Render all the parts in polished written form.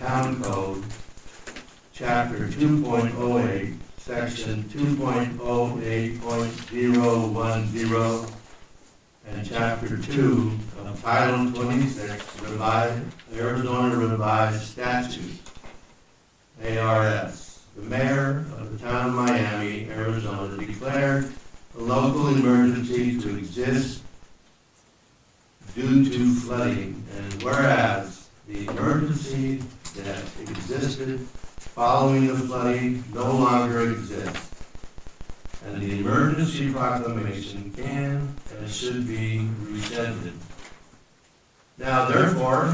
Town Code, Chapter 2.08, Section 2.08.010, and Chapter 2 of Title 26, Arizona Revised Statute, ARS. The mayor of the town of Miami, Arizona, declared a local emergency to exist due to flooding, and whereas the emergency that existed following the flooding no longer exists, and the emergency proclamation can and should be rescinded. Now, therefore,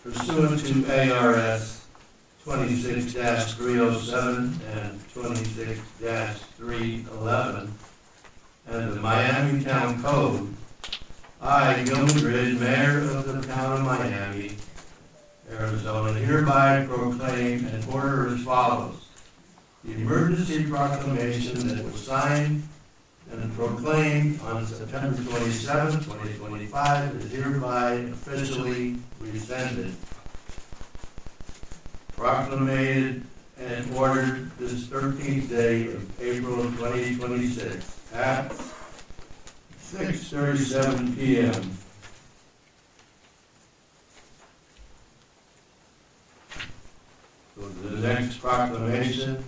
pursuant to ARS 26-307 and 26-311 and the Miami Town Code, I, Gilman, Mayor of the town of Miami, Arizona, hereby proclaim and order as follows. The emergency proclamation that was signed and proclaimed on September 27, 2025 is hereby officially rescinded. Proclamated and ordered this 13th day of April 2026 at 6:37 p.m. Go to the next proclamation.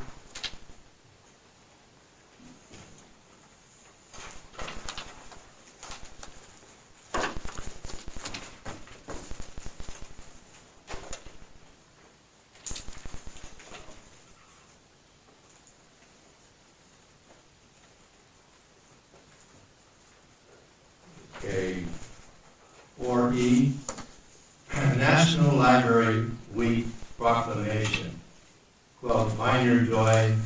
Okay, 4E, National Library Week Proclamation. Quote, find your joy,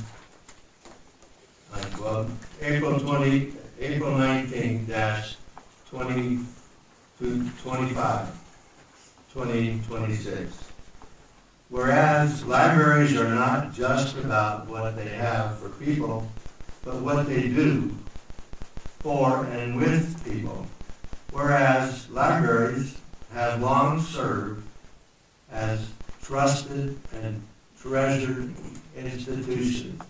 unquote, April 19-2025, 2026. Whereas libraries are not just about what they have for people, but what they do for and with people. Whereas libraries have long served as trusted and treasured institutions,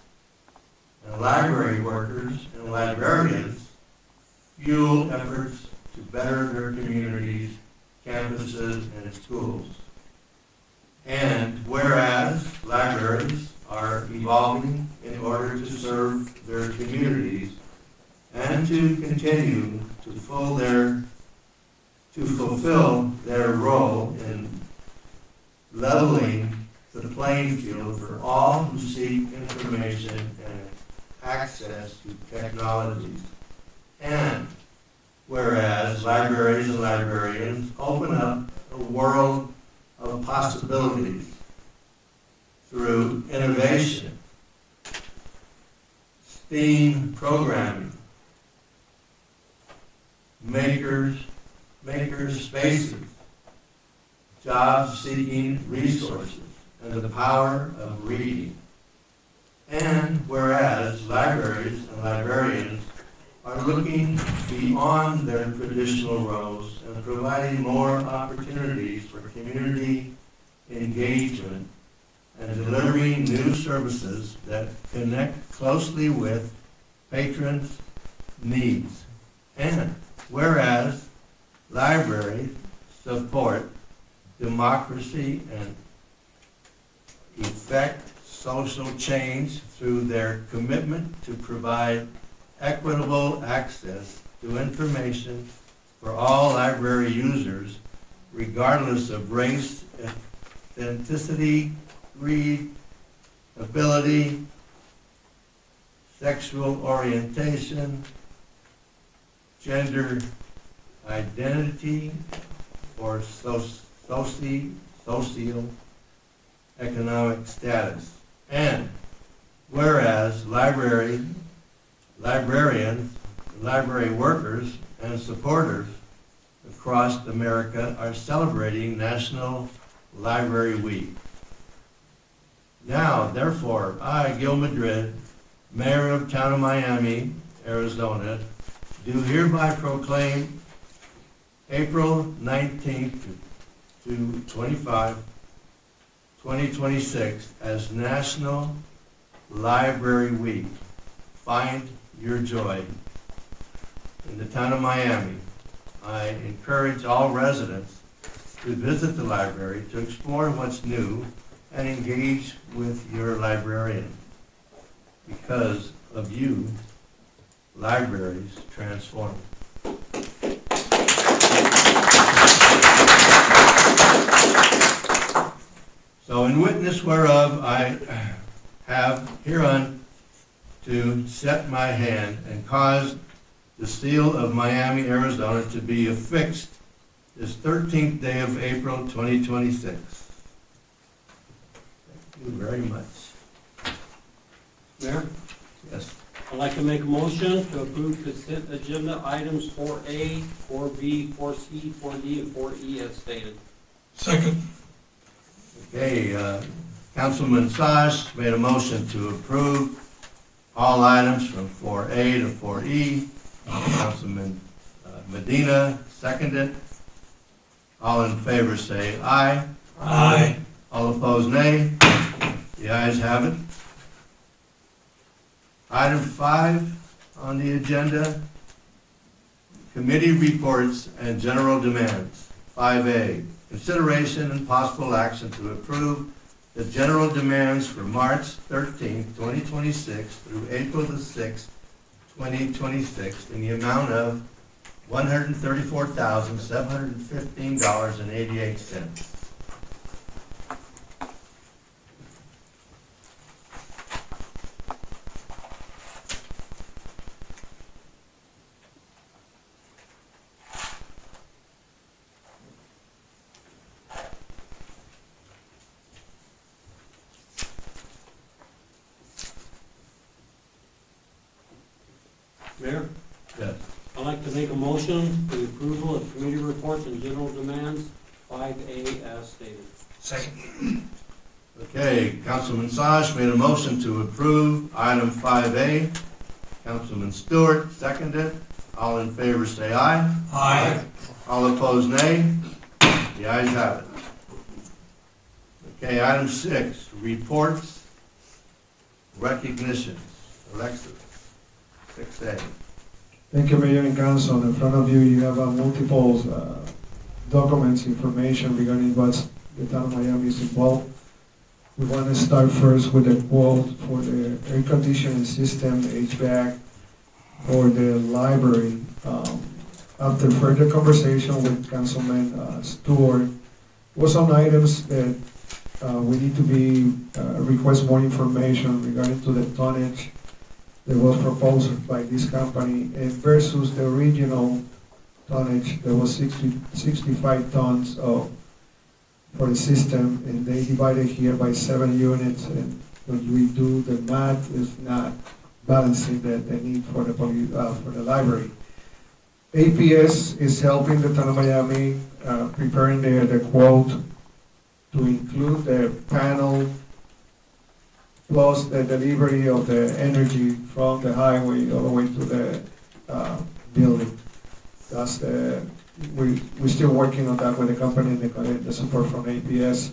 and library workers and librarians fuel efforts to better their communities, campuses, and schools. And whereas libraries are evolving in order to serve their communities and to continue to fulfill their role in leveling the playing field for all who seek information and access to technologies. And whereas libraries and librarians open up a world of possibilities through innovation, STEAM programming, makers spaces, job-seeking resources, and the power of reading. And whereas libraries and librarians are looking beyond their traditional roles and providing more opportunities for community engagement and delivering new services that connect closely with patrons' needs. And whereas libraries support democracy and effect social change through their commitment to provide equitable access to information for all library users, regardless of race, ethnicity, creed, ability, sexual orientation, gender identity, or socio-economic status. And whereas librarians, library workers, and supporters across America are celebrating National Library Week. Now, therefore, I, Gil Madrid, Mayor of Town of Miami, Arizona, do hereby proclaim April 19th to 25, 2026 as National Library Week. Find your joy. In the town of Miami, I encourage all residents to visit the library to explore what's new and engage with your librarian. Because of you, libraries transform. So in witness whereof I have hereon to set my hand and cause the seal of Miami, Arizona to be affixed this 13th day of April 2026. Thank you very much. Mayor, Yes. I'd like to make a motion to approve consent agenda items 4A, 4B, 4C, 4D, and 4E as stated. Second. Okay, Councilman Sash made a motion to approve all items from 4A to 4E. Councilman Medina seconded. All in favor say aye. Aye. All opposed nay. The ayes have it. Item 5 on the agenda, committee reports and general demands. 5A, consideration and possible action to approve the general demands for March 13th, 2026 through April the 6th, 2026 in the amount of $134,715.88. Mayor, Yes. I'd like to make a motion for the approval of committee reports and general demands 5A as stated. Second. Okay, Councilman Sash made a motion to approve item 5A. Councilman Stewart seconded. All in favor say aye. Aye. All opposed nay. The ayes have it. Okay, item 6, reports, recognitions. Alexis, 6A. Thank you, Mayor and Council. In front of you, you have multiple documents, information regarding what the town of Miami is involved. We want to start first with a quote for the air conditioning system, HVAC, for the library. After further conversation with Councilman Stewart, was some items that we need to be request more information regarding to the tonnage that was proposed by this company and versus the original tonnage that was 65 tons for the system, and they divided here by 7 units, and when we do the math, it's not balancing the need for the library. APS is helping the town of Miami preparing the quote to include the panel plus the delivery of the energy from the highway all the way to the building. That's we're still working on that with the company and the support from APS.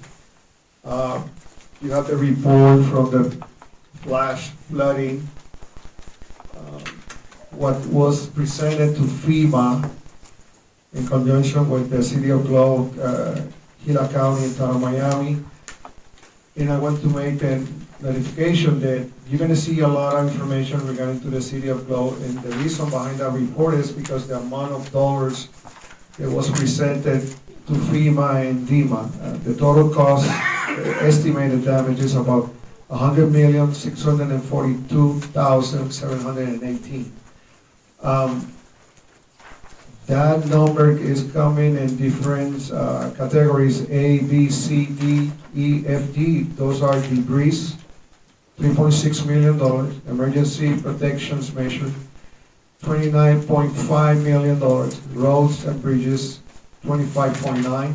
You have the report from the flash flooding. What was presented to FEMA in conjunction with the City of Globe, Gila County and town of Miami. And I want to make a notification that you're going to see a lot of information regarding to the City of Globe, and the reason behind that report is because the amount of dollars that was presented to FEMA and DEMA. The total cost, estimated damage is about $100,642,718. That number is coming in different categories: A, B, C, D, E, F, G. Those are debris, $3.6 million. Emergency protections measure, $29.5 million. Roads and bridges, $25.9.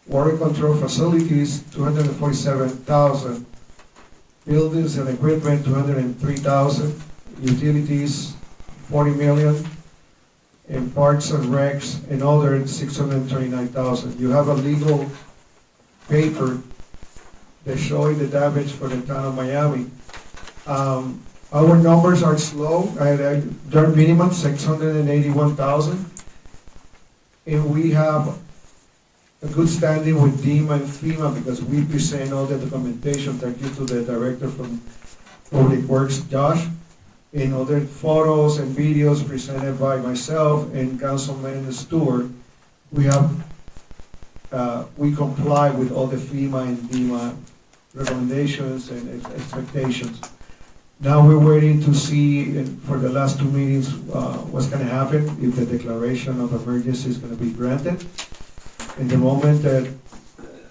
Water control facilities, $247,000. Buildings and equipment, $203,000. Utilities, $40 million. And parks and recs and other, $629,000. You have a legal paper They're showing the damage for the town of Miami. Our numbers are slow, they're minimum 681,000. And we have a good standing with DEMA and FEMA because we present all the documentation, thank you to the director from Public Works, Josh, and other photos and videos presented by myself and Councilman Stewart. We comply with all the FEMA and DEMA recommendations and expectations. Now we're waiting to see for the last 2 meetings what's going to happen, if the declaration of emergency is going to be granted. In the moment that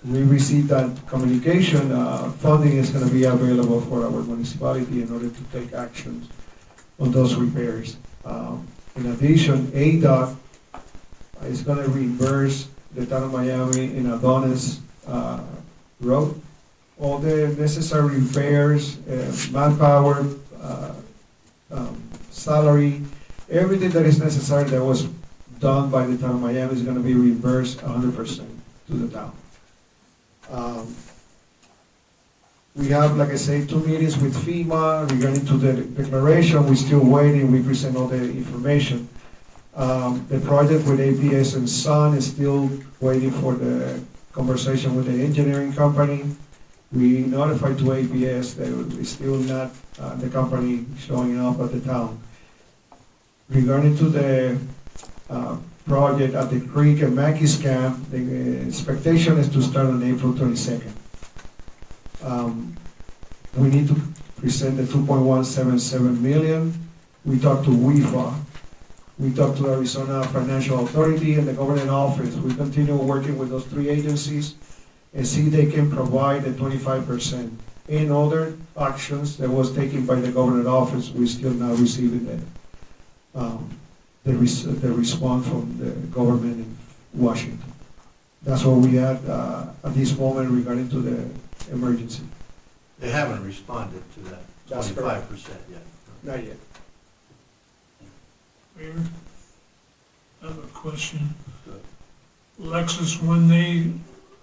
we receive that communication, funding is going to be available for our municipality in order to take actions on those repairs. In addition, ADOT is going to reimburse the town of Miami in Adonis Road all the necessary repairs, manpower, salary, everything that is necessary that was done by the town of Miami is going to be reimbursed 100% to the town. We have, like I say, 2 meetings with FEMA regarding to the declaration. We're still waiting. We present all the information. The project with APS and Sun is still waiting for the conversation with the engineering company. We notified to APS that it's still not the company showing up at the town. Regarding to the project at the Creek and Mackey's Camp, the expectation is to start on April 22nd. We need to present the 2.177 million. We talked to WIFA. We talked to Arizona Financial Authority and the government office. We continue working with those 3 agencies and see they can provide the 25%. In other actions that was taken by the government office, we still not receiving the response from the government in Washington. That's what we had at this moment regarding to the emergency. They haven't responded to that That's 25% yet. Not yet. Mayor, I have a question. Lexus, when they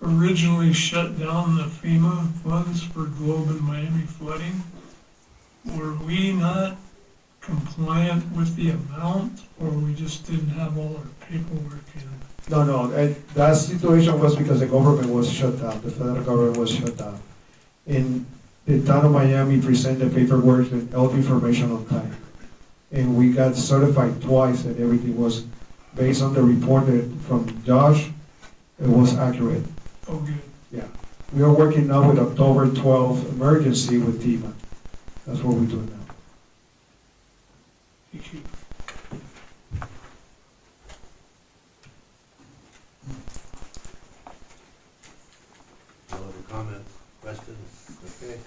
originally shut down the FEMA funds for Globe and Miami flooding, were we not compliant with the amount, or we just didn't have all our paperwork in? No, that situation was because the government was shut down, the federal government was shut down. And the town of Miami presented paperwork and all the information on time. And we got certified twice that everything was, based on the report from Josh, it was accurate. Oh, good. Yeah. We are working now with October 12th emergency with DEMA. That's what we're doing now. Thank you. No other comments, questions? Okay.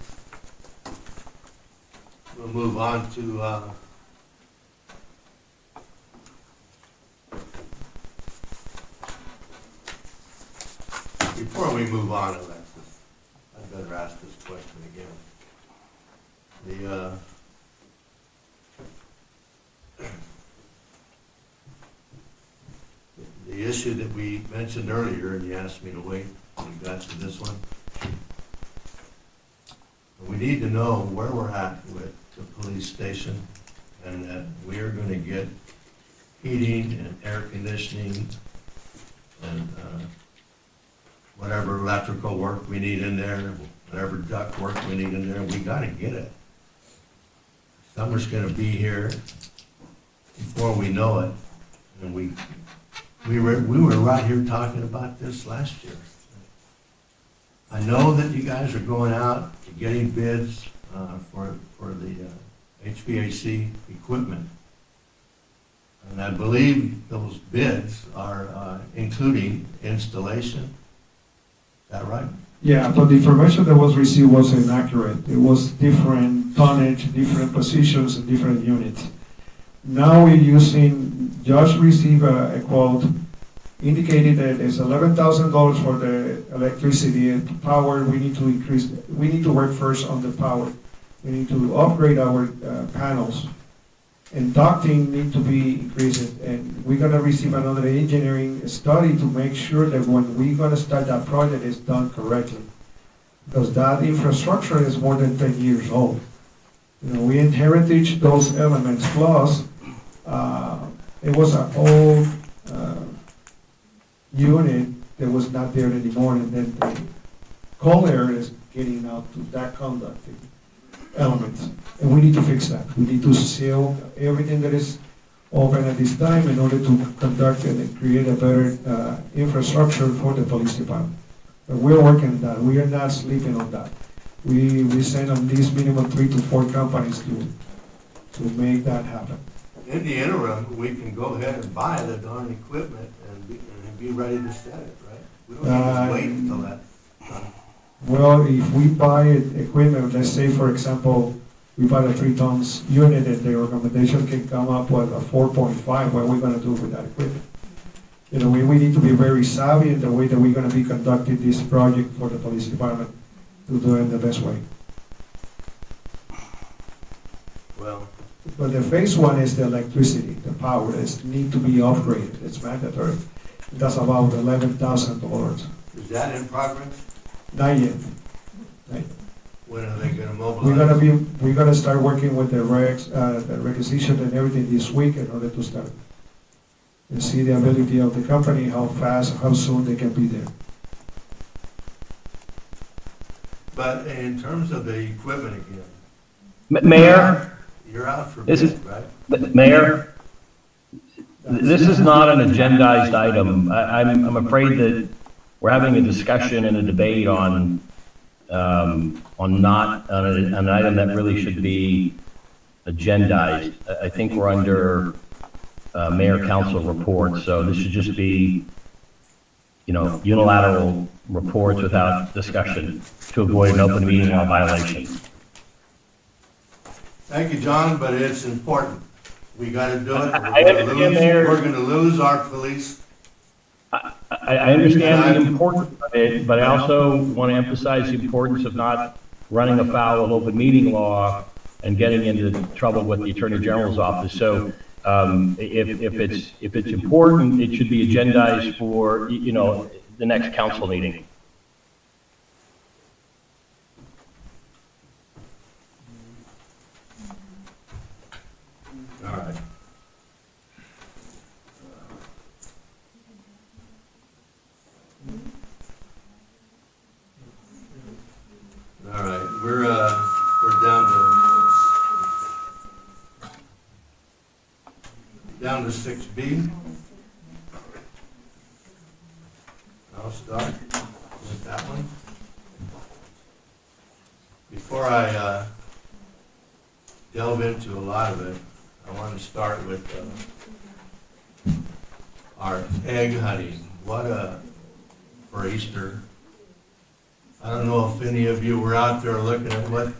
We'll move on to before we move on, Alexis, I better ask this question again. The issue that we mentioned earlier, and you asked me to wait when we got to this one. We need to know where we're at with the police station, and that we are going to get heating and air conditioning and whatever electrical work we need in there, whatever duct work we need in there, we got to get it. Summer's going to be here before we know it, and we were right here talking about this last year. I know that you guys are going out to getting bids for the HVAC equipment. And I believe those bids are including installation. Is that right? Yeah, but the information that was received was inaccurate. It was different tonnage, different positions, and different units. Now we're using, Josh received a quote indicated that it's $11,000 for the electricity and power. We need to increase, we need to work first on the power. We need to upgrade our panels. And ducting need to be increased. And we're gonna receive another engineering study to make sure that when we're gonna start that project, it's done correctly. because that infrastructure is more than 10 years old. You know, we inherited those elements, plus it was an old unit that was not there anymore, and then the cold air is getting out to that conducting elements. And we need to fix that. We need to seal everything that is open at this time in order to conduct and create a better infrastructure for the police department. But we're working on that. We are not sleeping on that. We send on these minimum 3 to 4 companies to make that happen. In the interim, we can go ahead and buy the darn equipment and be ready to set it, right? We don't need to wait until that. Well, if we buy equipment, let's say, for example, we buy a 3 tons unit and the recommendation can come up with a 4.5, what are we gonna do with that equipment? You know, we need to be very savvy in the way that we're gonna be conducting this project for the police department to do it in the best way. Well, But the phase 1 is the electricity, the power, that need to be upgraded, it's mandatory. That's about $11,000. is that in progress? Not yet. When are they gonna mobilize? We're gonna start working with the regs, the requisition and everything this week in order to start. And see the ability of the company, how fast, how soon they can be there. But in terms of the equipment again, Mayor, you're out for This bid, is- right? Mayor, this is not an agendized item. I'm afraid that we're having a discussion and a debate on an item that really should be agendized. I think we're under mayor council reports, so this should just be, unilateral reports without discussion to avoid an open meeting law violation. Thank you, John, but it's important. We gotta do it. I understand, Mayor. We're gonna lose our police. I understand the importance of it, but I also want to emphasize the importance of not running afoul of open meeting law and getting into trouble with the Attorney General's office. So if it's important, it should be agendized for, the next council meeting. All right. All right, we're down to 6B. I'll start with that one. Before I delve into a lot of it, I want to start with our egg hunting. For Easter. I don't know if any of you were out there looking at what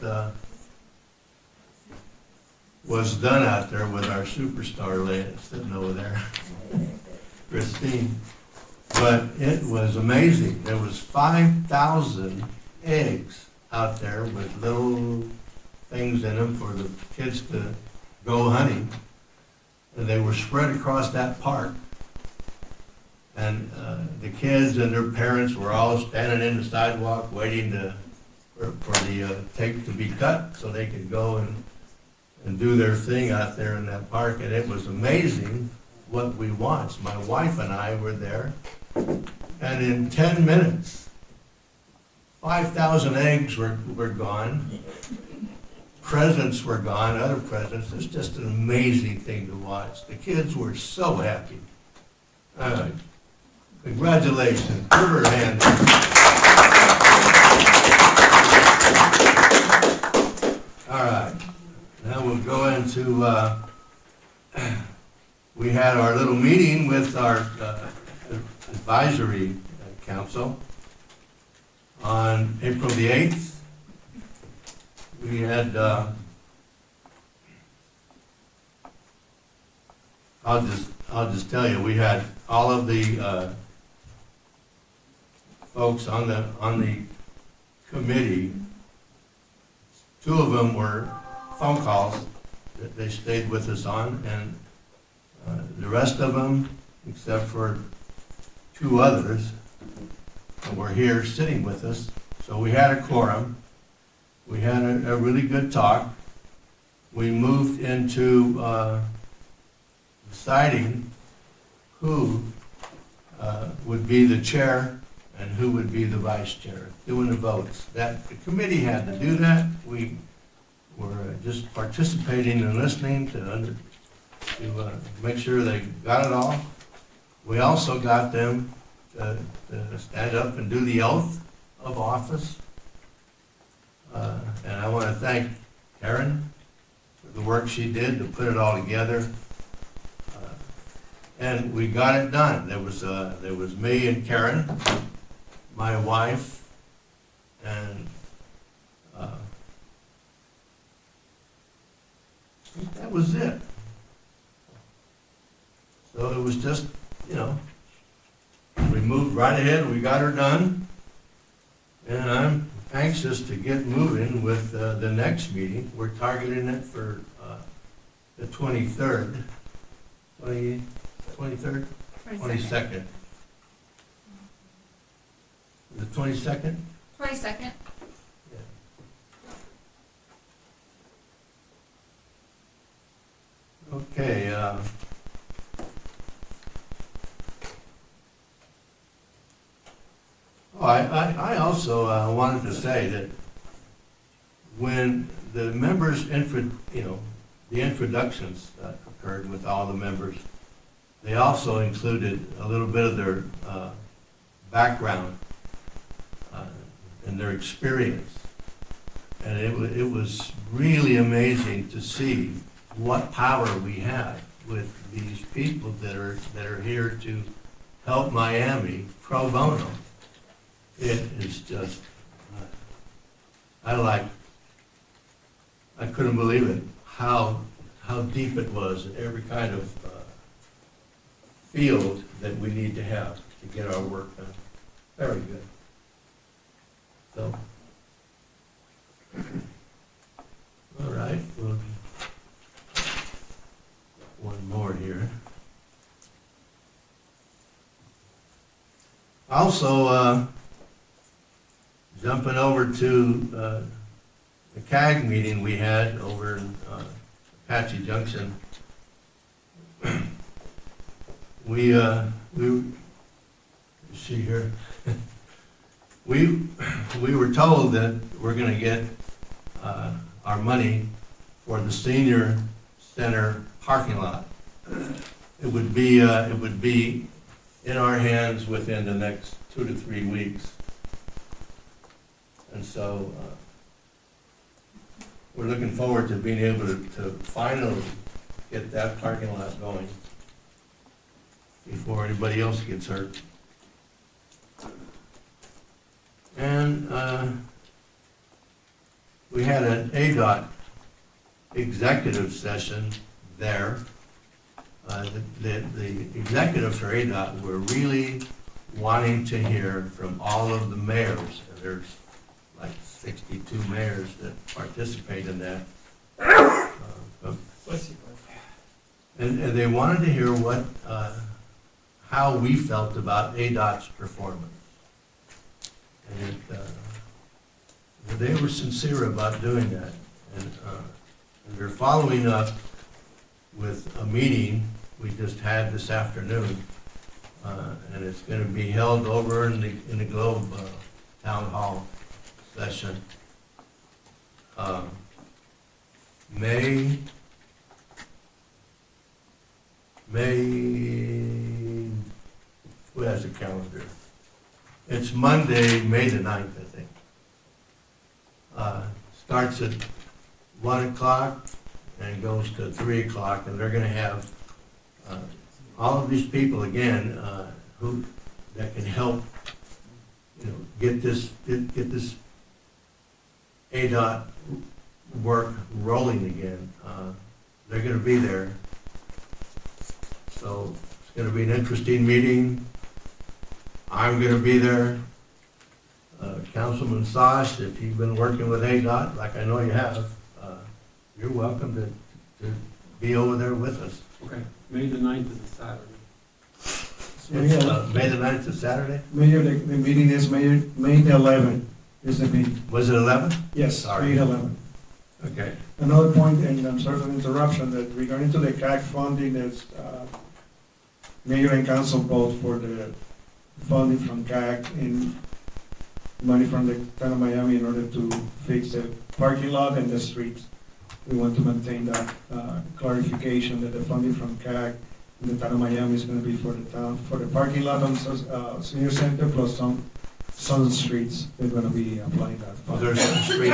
was done out there with our superstar lady sitting over there, Christine. But it was amazing. There was 5,000 eggs out there with little things in them for the kids to go hunting. And they were spread across that park. And the kids and their parents were all standing in the sidewalk waiting for the tape to be cut so they could go and do their thing out there in that park. And it was amazing what we watched. My wife and I were there, and in 10 minutes, 5,000 eggs were gone. Presents were gone, other presents. It's just an amazing thing to watch. The kids were so happy. Congratulations. Give her a hand. All right. Now we'll go into, we had our little meeting with our advisory council on April the 8th. We had, I'll just tell you, we had all of the folks on the committee. 2 of them were phone calls that they stayed with us on, and the rest of them, except for 2 others, were here sitting with us, So we had a quorum. We had a really good talk. We moved into deciding who would be the chair and who would be the vice chair, doing the votes. That, the committee had to do that. We were just participating and listening to make sure they got it all. We also got them to stand up and do the oath of office. And I want to thank Karen for the work she did to put it all together. And we got it done. There was me and Karen, my wife, and I think that was it. So it was just, you know, we moved right ahead, we got her done, and I'm anxious to get moving with the next meeting. We're targeting it for the 23rd, 23rd? 22nd. The 22nd? 22nd. Okay, I also wanted to say that when the members, the introductions occurred with all the members, they also included a little bit of their background and their experience. And it was really amazing to see what power we have with these people that are here to help Miami pro bono. It is just, I couldn't believe it, how deep it was in every kind of field that we need to have to get our work done. Very good. So, all right, well, one more here. Also, jumping over to the CAG meeting we had over in Apache Junction, we see here, we were told that we're going to get our money for the senior center parking lot. It would be in our hands within the next 2 to 3 weeks. And so we're looking forward to being able to finally get that parking lot going before anybody else gets hurt. And we had an ADOT executive session there. The executives for ADOT were really wanting to hear from all of the mayors. There's like 62 mayors that participate in that. And they wanted to hear how we felt about ADOT's performance. And they were sincere about doing that. And they're following up with a meeting we just had this afternoon. And it's going to be held over in the Globe Town Hall session. May, who has a calendar? It's Monday, May the 9th, I think. Starts at 1 o'clock and goes to 3 o'clock, and they're gonna have all of these people again, that can help, get this ADOT work rolling again. They're gonna be there. So it's gonna be an interesting meeting. I'm gonna be there. Councilman Sash, if you've been working with ADOT, like I know you have, you're welcome to be over there with us. Okay, May the 9th is a Saturday. It's May the 9th is Saturday? Mayor, the meeting is May the 11th. is the meeting. Was it 11? Yes, Sorry. 8/11. Okay. Another point, and I'm sorry for the interruption, that regarding to the CAC funding, there's, mayor and council both for the funding from CAC and money from the town of Miami in order to fix the parking lot and the streets. We want to maintain that clarification that the funding from CAC in the town of Miami is gonna be for the town, for the parking lot on senior center plus some streets. They're gonna be applying that There's funding, some street,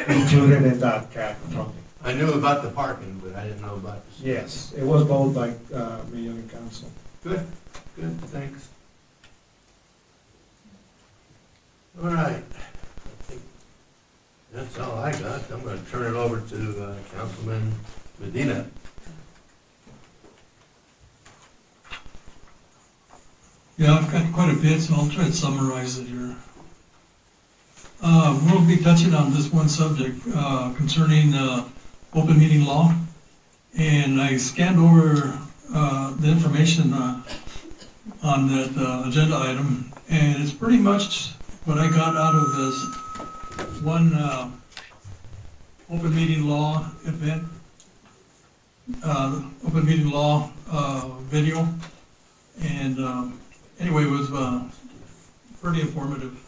included in that CAC funding. I knew about the parking, but I didn't know about the street. Yes, it was both by mayor and council. Good, thanks. All right. I think that's all I got. I'm gonna turn it over to Councilman Medina. Yeah, I've got quite a bit, so I'll try to summarize it here. We'll be touching on this one subject concerning open meeting law. And I scanned over the information on that agenda item, and it's pretty much what I got out of this one open meeting law event, open meeting law video. And anyway, it was pretty informative.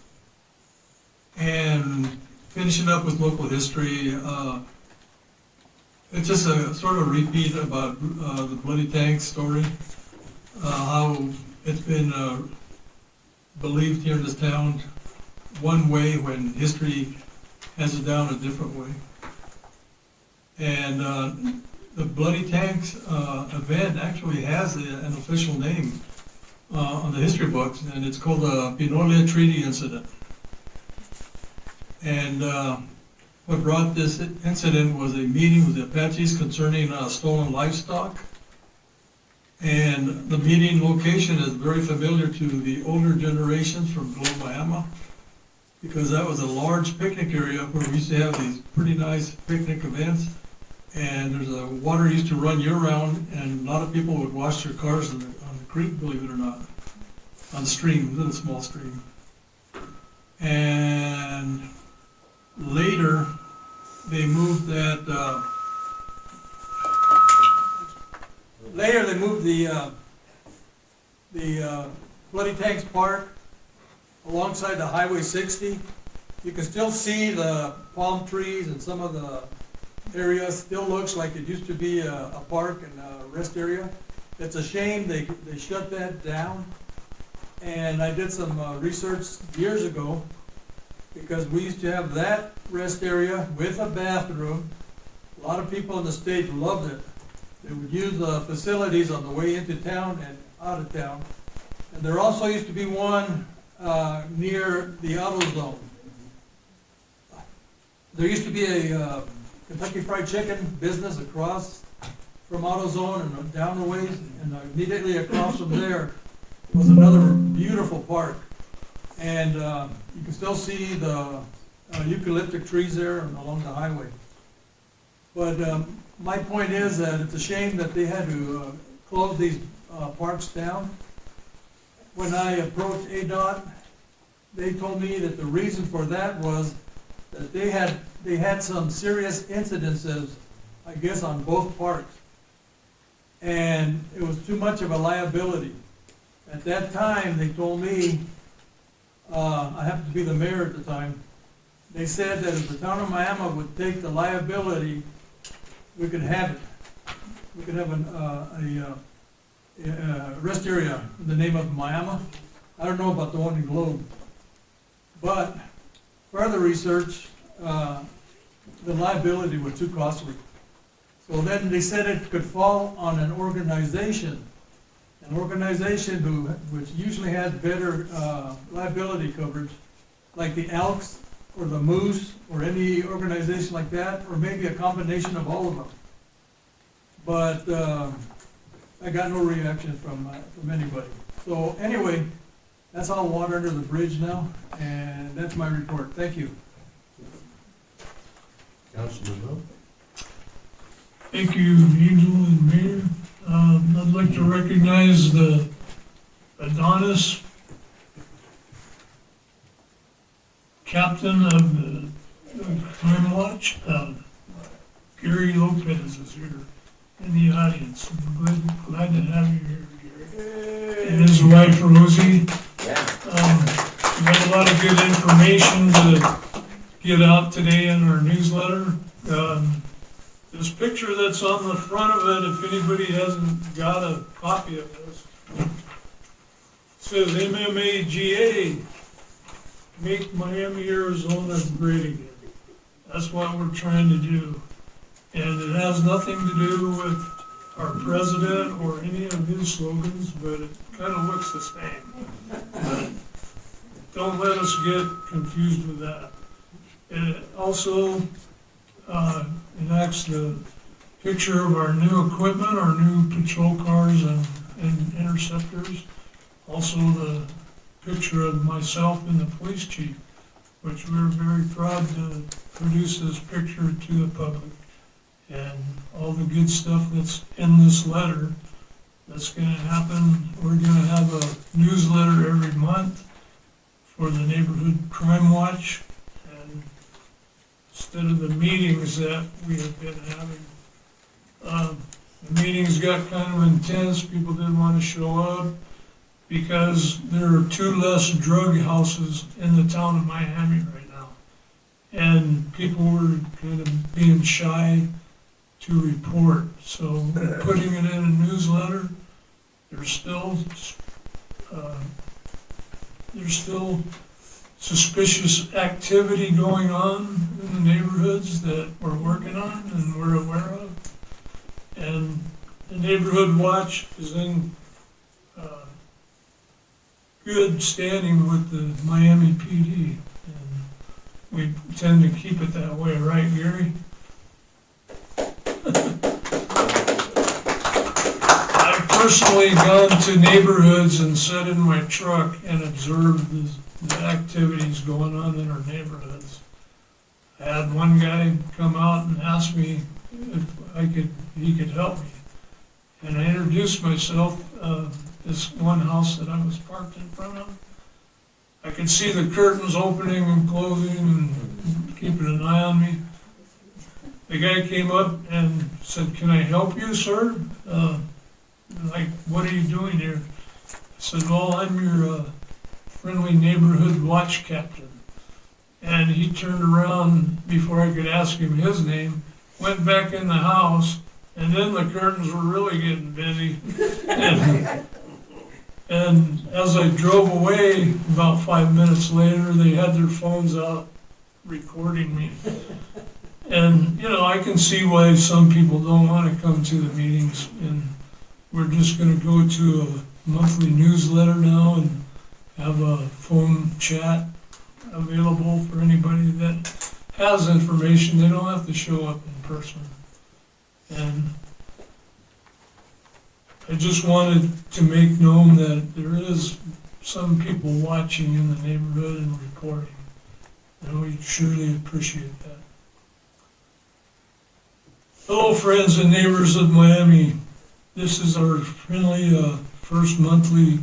And finishing up with local history, it's just a sort of repeat about the Bloody Tank story, how it's been believed here in this town one way when history has it down a different way. And the Bloody Tanks event actually has an official name on the history books, and it's called the Pinolia Treaty Incident. And what brought this incident was a meeting with the Apaches concerning stolen livestock. And the meeting location is very familiar to the older generations from Globe, Miami, because that was a large picnic area where we used to have these pretty nice picnic events. And there's a water used to run year-round, and a lot of people would wash their cars on the creek, believe it or not, on the stream, a little small stream. And later, they moved that, the Bloody Tanks Park alongside the Highway 60. You can still see the palm trees and some of the area. Still looks like it used to be a park and a rest area. It's a shame they shut that down. And I did some research years ago, because we used to have that rest area with a bathroom. A lot of people in the state loved it. They would use the facilities on the way into town and out of town. And there also used to be one near the AutoZone. There used to be a Kentucky Fried Chicken business across from AutoZone and down the ways, and immediately across from there was another beautiful park. And you can still see the eucalyptic trees there and along the highway. But my point is that it's a shame that they had to close these parks down. When I approached ADOT, they told me that the reason for that was that they had some serious incidences, I guess, on both parks. And it was too much of a liability. At that time, they told me, I happened to be the mayor at the time, they said that if the town of Miami would take the liability, we could have it. We could have a rest area in the name of Miami. I don't know about the one in Globe. But further research, the liability was too costly. So then they said it could fall on an organization which usually has better liability coverage, like the Elks or the Moose or any organization like that, or maybe a combination of all of them. But I got no reaction from anybody. So anyway, that's all water under the bridge now, and that's my report. Thank you. Councilman Moe? Thank you, Angel and Mayor. I'd like to recognize the Adonis captain of the Crime Watch, Gary Lopez is here in the audience. I'm glad to have you here, Gary. And his wife Rosie. We got a lot of good information to get out today in our newsletter. This picture that's on the front of it, if anybody hasn't got a copy of this, it says MMAGA, Make Miami, Arizona Great Again. That's what we're trying to do. And it has nothing to do with our president or any of his slogans, but it kind of looks the same. But don't let us get confused with that. It also enacts the picture of our new equipment, our new patrol cars and interceptors. Also the picture of myself and the police chief, which we're very proud to produce this picture to the public. And all the good stuff that's in this letter that's going to happen. We're going to have a newsletter every month for the Neighborhood Crime Watch. And instead of the meetings that we have been having, the meetings got kind of intense. People didn't want to show up because there are 2 less drug houses in the town of Miami right now. And people were kind of being shy to report. So putting it in a newsletter, there's still suspicious activity going on in the neighborhoods that we're working on and we're aware of. And the Neighborhood Watch is in good standing with the Miami PD. And we tend to keep it that way, right, Gary? I've personally gone to neighborhoods and sat in my truck and observed the activities going on in our neighborhoods. I had one guy come out and ask me if he could help me. And I introduced myself, this one house that I was parked in front of. I could see the curtains opening and closing and keeping an eye on me. The guy came up and said, "Can I help you, sir? Like, what are you doing here?" I said, "Well, I'm your friendly neighborhood watch captain." And he turned around before I could ask him his name, went back in the house, and then the curtains were really getting busy. And as I drove away, about 5 minutes later, they had their phones out recording me. And, you know, I can see why some people don't want to come to the meetings. And we're just going to go to a monthly newsletter now and have a phone chat available for anybody that has information. They don't have to show up in person. And I just wanted to make known that there is some people watching in the neighborhood and reporting. And we surely appreciate that. Hello, friends and neighbors of Miami. This is our friendly first monthly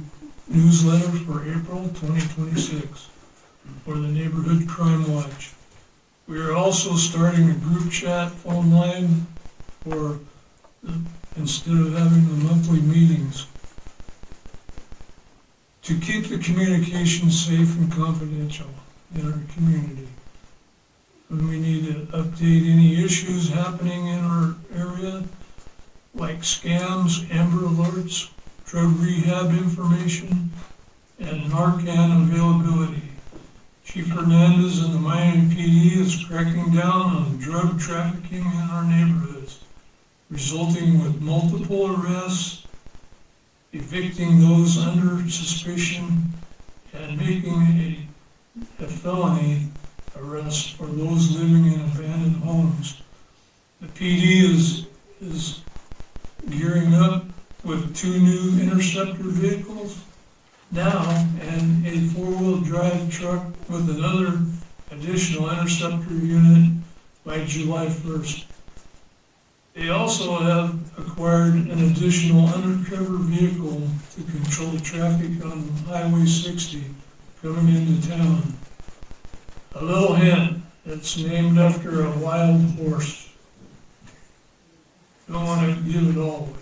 newsletter for April 2026 for the Neighborhood Crime Watch. We are also starting a group chat phone line for instead of having the monthly meetings to keep the communication safe and confidential in our community. And we need to update any issues happening in our area, like scams, Amber Alerts, drug rehab information, and Narcan availability. Chief Hernandez and the Miami PD is cracking down on drug trafficking in our neighborhoods, resulting with multiple arrests, evicting those under suspicion, and making a felony arrest for those living in abandoned homes. The PD is gearing up with 2 new interceptor vehicles now and a 4-wheel drive truck with another additional interceptor unit by July 1st. They also have acquired an additional undercover vehicle to control traffic on Highway 60 coming into town. a little hint, it's named after a wild horse. Don't want to give it all away.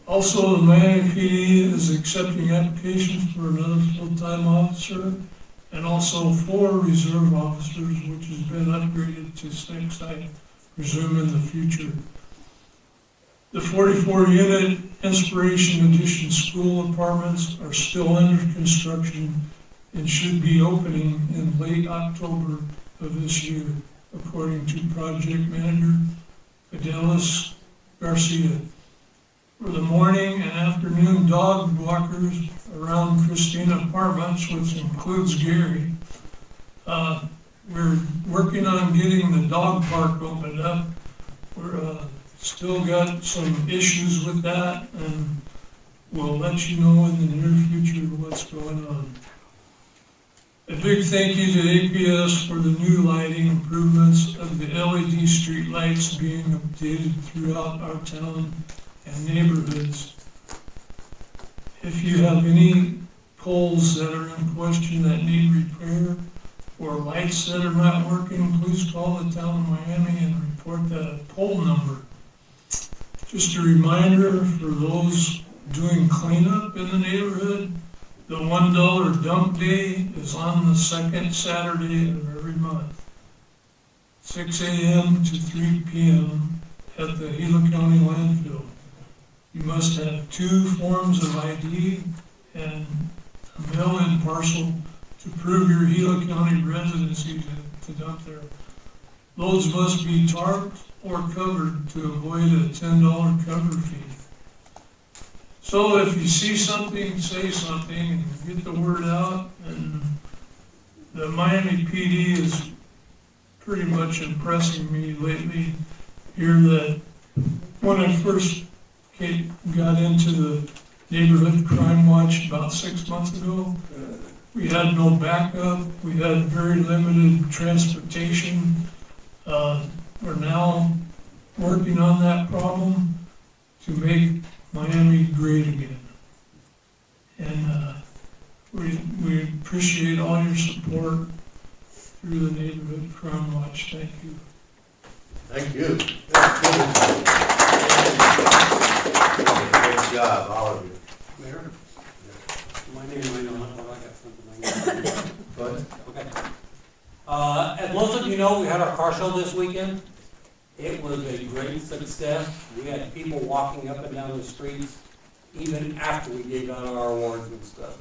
Also, the Miami PD is accepting applications for another full-time officer and also 4 reserve officers, which has been upgraded to 6, I presume, in the future. The 44-unit Inspiration Edition school apartments are still under construction and should be opening in late October of this year, according to project manager Fidelis Garcia. For the morning and afternoon dog walkers around Christina Apartments, which includes Gary, we're working on getting the dog park opened up. We're still got some issues with that, and we'll let you know in the near future what's going on. A big thank you to APS for the new lighting improvements of the LED street lights being updated throughout our town and neighborhoods. If you have any poles that are in question that need repair or lights that are not working, please call the town of Miami and report that pole number. Just a reminder for those doing cleanup in the neighborhood, the $1 dump day is on the second Saturday of every month, 6 a.m. to 3 p.m. at the Gila County landfill. You must have 2 forms of ID and a mail-in parcel to prove your Gila County residency to dump there. Loads must be tarped or covered to avoid a $10 cover fee. So if you see something, say something, and get the word out. And the Miami PD is pretty much impressing me lately here, that when I first got into the neighborhood crime watch about 6 months ago, we had no backup, we had very limited transportation. We're now working on that problem to make Miami great again. And we appreciate all your support through the Neighborhood Crime Watch. Thank you. Thank you. Great job, all of you. Mayor? My name, I know, I got something. But Okay. As most of you know, we had our car show this weekend. It was a great success. We had people walking up and down the streets even after we gave out our awards and stuff.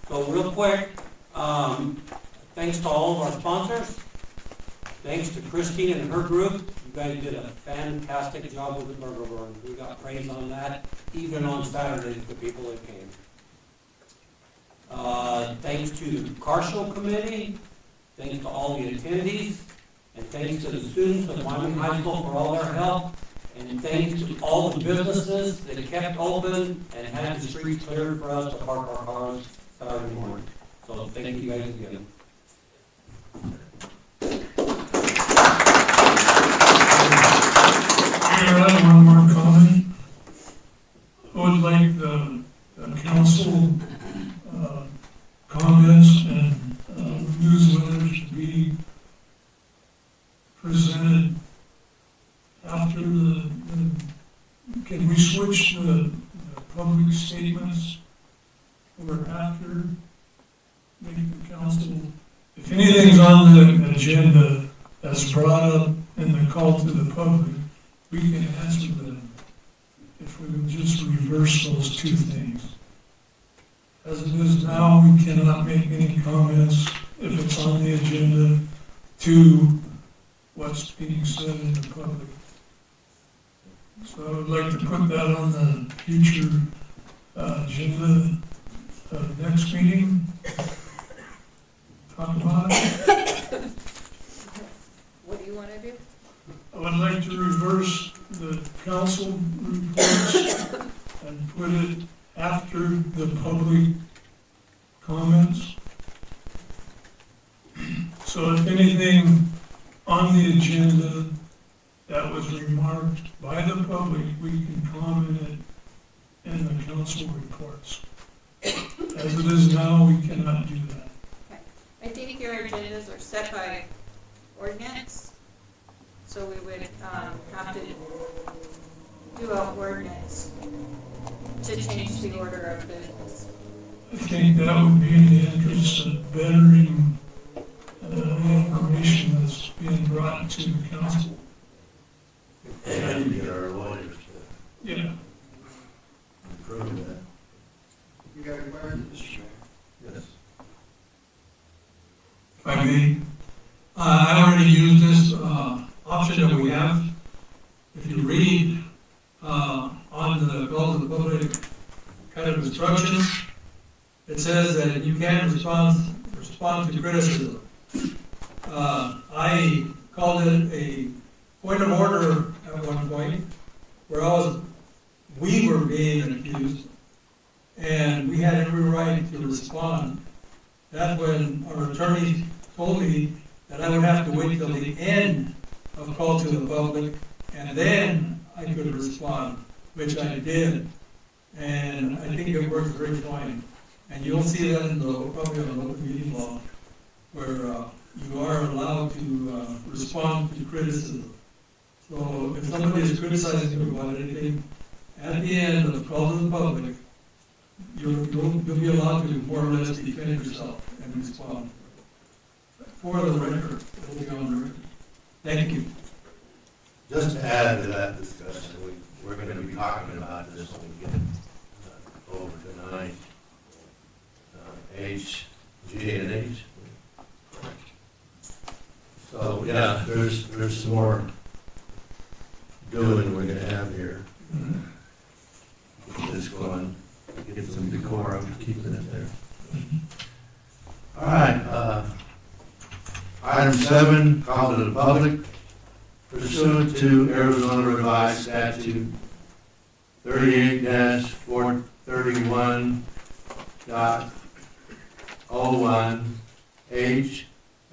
So real quick, thanks to all of our sponsors. Thanks to Christine and her group. You guys did a fantastic job with the burger barn. We got praise on that, even on Saturdays, the people that came. Thanks to the car show committee. Thanks to all the attendees. And thanks to the students of Miami High School for all their help. And thanks to all the businesses that kept open and had the streets cleared for us to park our cars Saturday morning. So thank you guys again. Mayor, I have one more comment. I would like the council comments and newsletters to be presented after can we switch the public statements or after, make the council, if anything's on the agenda that's brought up in the call to the public, we can answer them if we would just reverse those 2 things. As it is now, we cannot make any comments if it's on the agenda to what's being said in the public. So I would like to put that on the future agenda of the next meeting. Talk about it. What do you want to do? I would like to reverse the council reports and put it after the public comments. So if anything on the agenda that was remarked by the public, we can comment it in the council reports. As it is now, we cannot do that. I think your agendas are set by ordinance, so we would, have to do an ordinance to change the order of business. I think that would be in the interest of bettering the information that's being brought to the council. And we get our lawyers to Yeah. approve that. You got a question, Mr. Chair? Yes. If I may, I already used this, option that we have. If you read, on the call to the public kind of instructions, it says that you can respond to criticism. I called it a point of order at one point, where we were being accused, and we had every right to respond. That's when our attorney told me that I would have to wait till the end of call to the public, and then I could respond, which I did. And I think it works very fine. And you'll see that in the, probably on the open meeting law, where you are allowed to respond to criticism. So if somebody is criticizing you about anything, at the end of the call to the public, you'll be allowed to more or less defend yourself and respond. For the record, it'll be on the record. Thank you. Just to add to that discussion, we're gonna be talking about this when we get over tonight. H, G, and H. So, yeah, there's some more doing we're gonna have here. Get this going, get some decorum, keeping it there. All right, item 7, call to the public. Pursuant to Arizona Revised Statute 38-431.01H,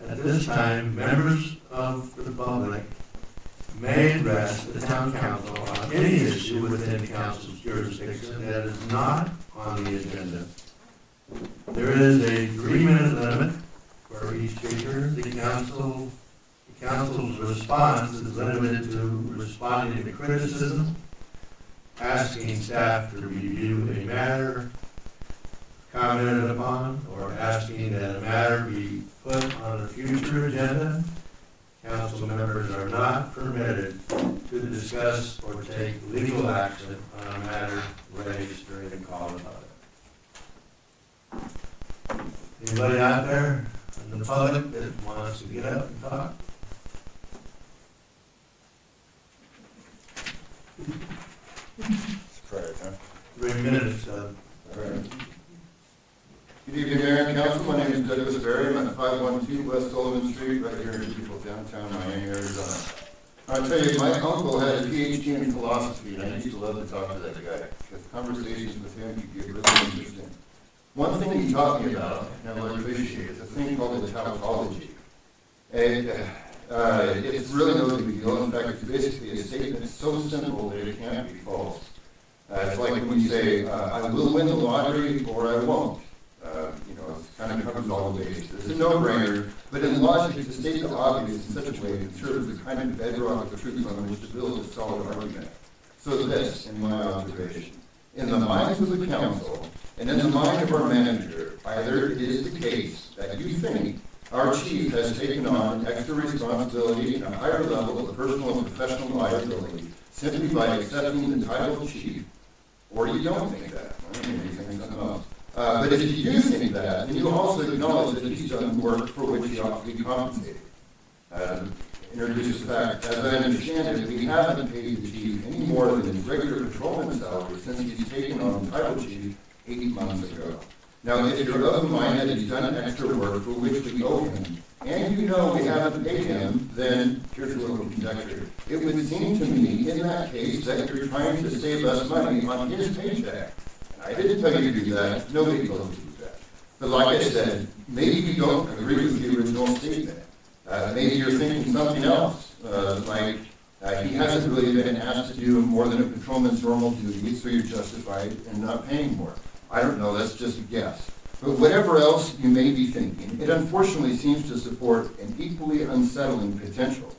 at this time, members of the public may address the town council on any issue within the council's jurisdiction that is not on the agenda. There is a 3-minute limit for each speaker. The council's response is limited to responding to criticism, asking staff to review a matter commented upon, or asking that a matter be put on a future agenda. Council members are not permitted to discuss or take legal action on a matter raised during the call of public. Anybody out there in the public that wants to get up and talk? That's correct, huh? 3 minutes, All right. Good evening, Mayor and Council. My name is Douglas Berry. I'm at 512 West Sullivan Street, right here in beautiful downtown Miami, Arizona. I tell you, my uncle had a PhD in philosophy, and I used to love to talk to that guy, because conversations with him could get really interesting. One thing he taught me about, and I really appreciate it, is a thing called the tautology. And it's really no big deal. In fact, it's basically a statement so simple that it can't be false. It's like when you say, I will win the lottery or I won't. It kind of covers all the bases. It's a no-brainer, but in logic, to state the obvious in such a way, it serves the kind of bedrock of truth on which to build a solid argument. So this, in my observation, in the minds of the council and in the mind of our manager, either it is the case that you think our chief has taken on extra responsibility and a higher level of personal and professional liability simply by accepting the title of chief, or you don't think that. Maybe you think something else. But if you do think that, then you also acknowledge that he's done work for which he ought to be compensated. Introduce the fact, as I understand it, we haven't paid the chief any more than his regular patrolman salary since he's taken on title chief 8 months ago. Now, if you're of the mind that he's done extra work for which we owe him, and you know we haven't paid him, then here's a little conjecture. It would seem to me, in that case, that you're trying to save us money on his paycheck. I didn't tell you to do that. Nobody told you to do that. But like I said, maybe you don't agree with the original statement. Maybe you're thinking something else, like he hasn't really been asked to do more than a patrolman's normal duties, so you're justified in not paying more. I don't know, that's just a guess. But whatever else you may be thinking, it unfortunately seems to support an equally unsettling potential,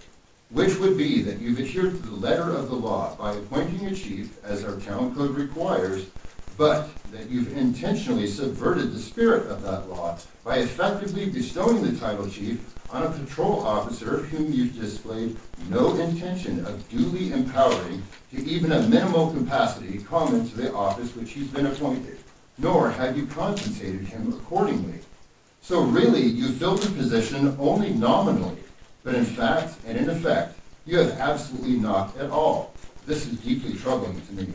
which would be that you've adhered to the letter of the law by appointing a chief, as our town code requires, but that you've intentionally subverted the spirit of that law by effectively bestowing the title chief on a patrol officer whom you've displayed no intention of duly empowering to even a minimal capacity common to the office which he's been appointed, nor have you compensated him accordingly. So really, you filled the position only nominally, but in fact and in effect, you have absolutely not at all. This is deeply troubling to me.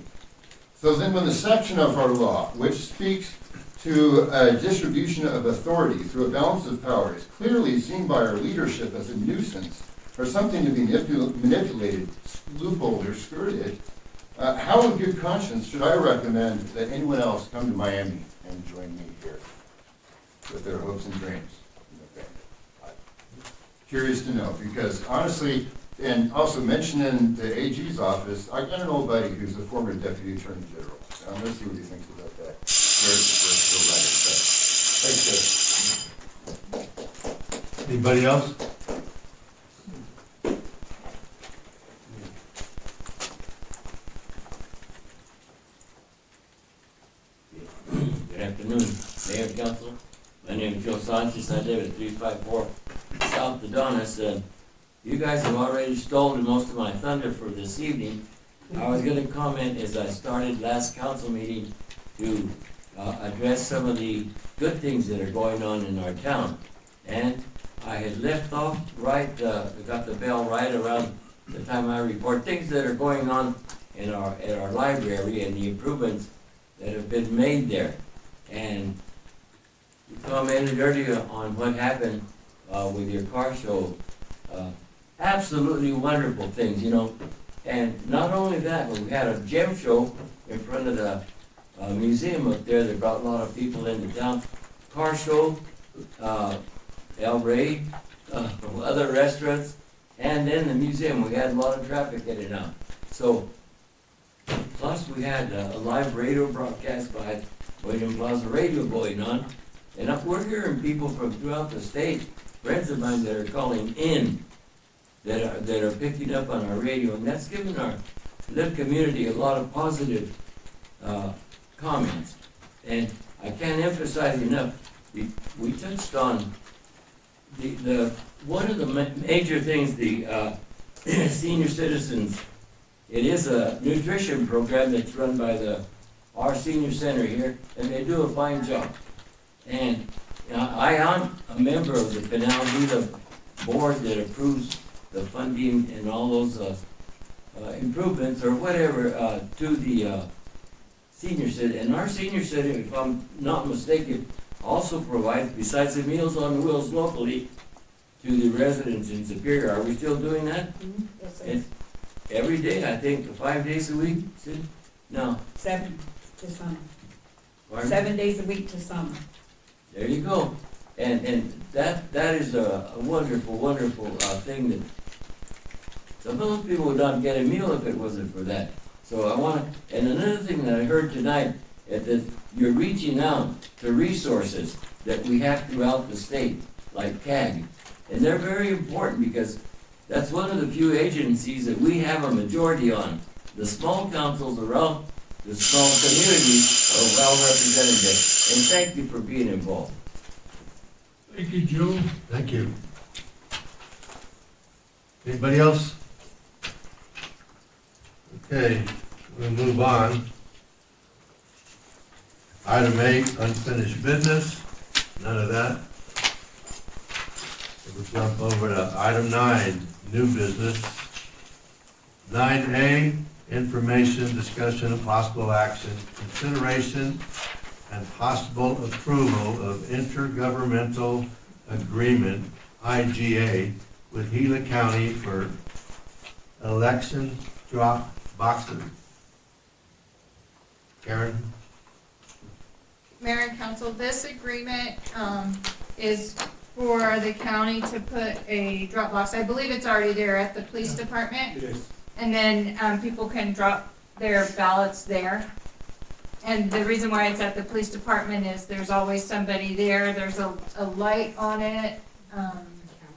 So then when the section of our law, which speaks to a distribution of authority through a balance of power, is clearly seen by our leadership as a nuisance or something to be manipulated, loopholed, or skirted, how in good conscience should I recommend that anyone else come to Miami and join me here with their hopes and dreams? Okay. Curious to know, because honestly, and also mentioning the AG's office, I got an old buddy who's a former deputy attorney general. I'm going to see what he thinks about that. Thanks, Anybody else? Good afternoon, Mayor and Council. My name is Joe Sanchez. I live at 354 South Adonis. You guys have already stolen most of my thunder for this evening. I was going to comment as I started last council meeting to address some of the good things that are going on in our town. And I had left off right, got the bell right around the time I report things that are going on in our library and the improvements that have been made there. And you commented earlier on what happened with your car show. Absolutely wonderful things, you know. And not only that, but we had a gem show in front of the museum up there that brought a lot of people into town. Car show, El Rey, other restaurants, and then the museum. We had a lot of traffic in and out. So, plus we had a live radio broadcast by William Plaza Radio going on. And we're hearing people from throughout the state, friends of mine that are calling in, that are picking up on our radio, and that's given our little community a lot of positive comments. And I can't emphasize enough, we touched on the one of the major things, the senior citizens. It is a nutrition program that's run by our senior center here, and they do a fine job. And I am a member of the Canal Vida board that approves the funding and all those improvements or whatever to the senior center. And our senior center, if I'm not mistaken, also provides, besides the Meals on Wheels locally, to the residents in Superior. Are we still doing that? Yes, sir. It's every day, I think, 5 days a week? Sid? No. 7 to summer. Pardon? 7 days a week to summer. There you go. And that is a wonderful, wonderful thing that some of those people would not get a meal if it wasn't for that. So I want to, and another thing that I heard tonight is that you're reaching out to resources that we have throughout the state, like CAG. And they're very important because that's one of the few agencies that we have a majority on. The small councils around the small communities are well represented. And thank you for being involved. Thank you, Joe. Thank you. Anybody else? Okay, we'll move on. Item 8, unfinished business, none of that. We'll jump over to item 9, new business. 9A, information, discussion, and possible action, consideration, and possible approval of intergovernmental agreement, IGA, with Gila County for election drop boxes. Karen? Mayor and Council, this agreement is for the county to put a drop box. I believe it's already there at the police department. It is. And then people can drop their ballots there. And the reason why it's at the police department is there's always somebody there, there's a light on it.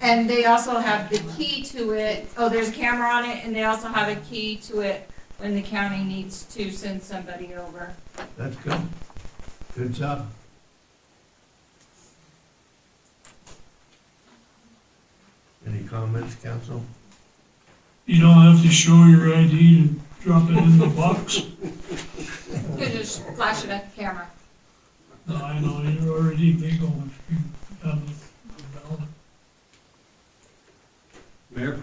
And they also have the key to it, there's a camera on it, and they also have a key to it when the county needs to send somebody over. That's good. Good job. Any comments, council? You don't have to show your ID to drop it in the box. You can just flash it at the camera. No, I know, you're already legal if you have a ballot. Mayor,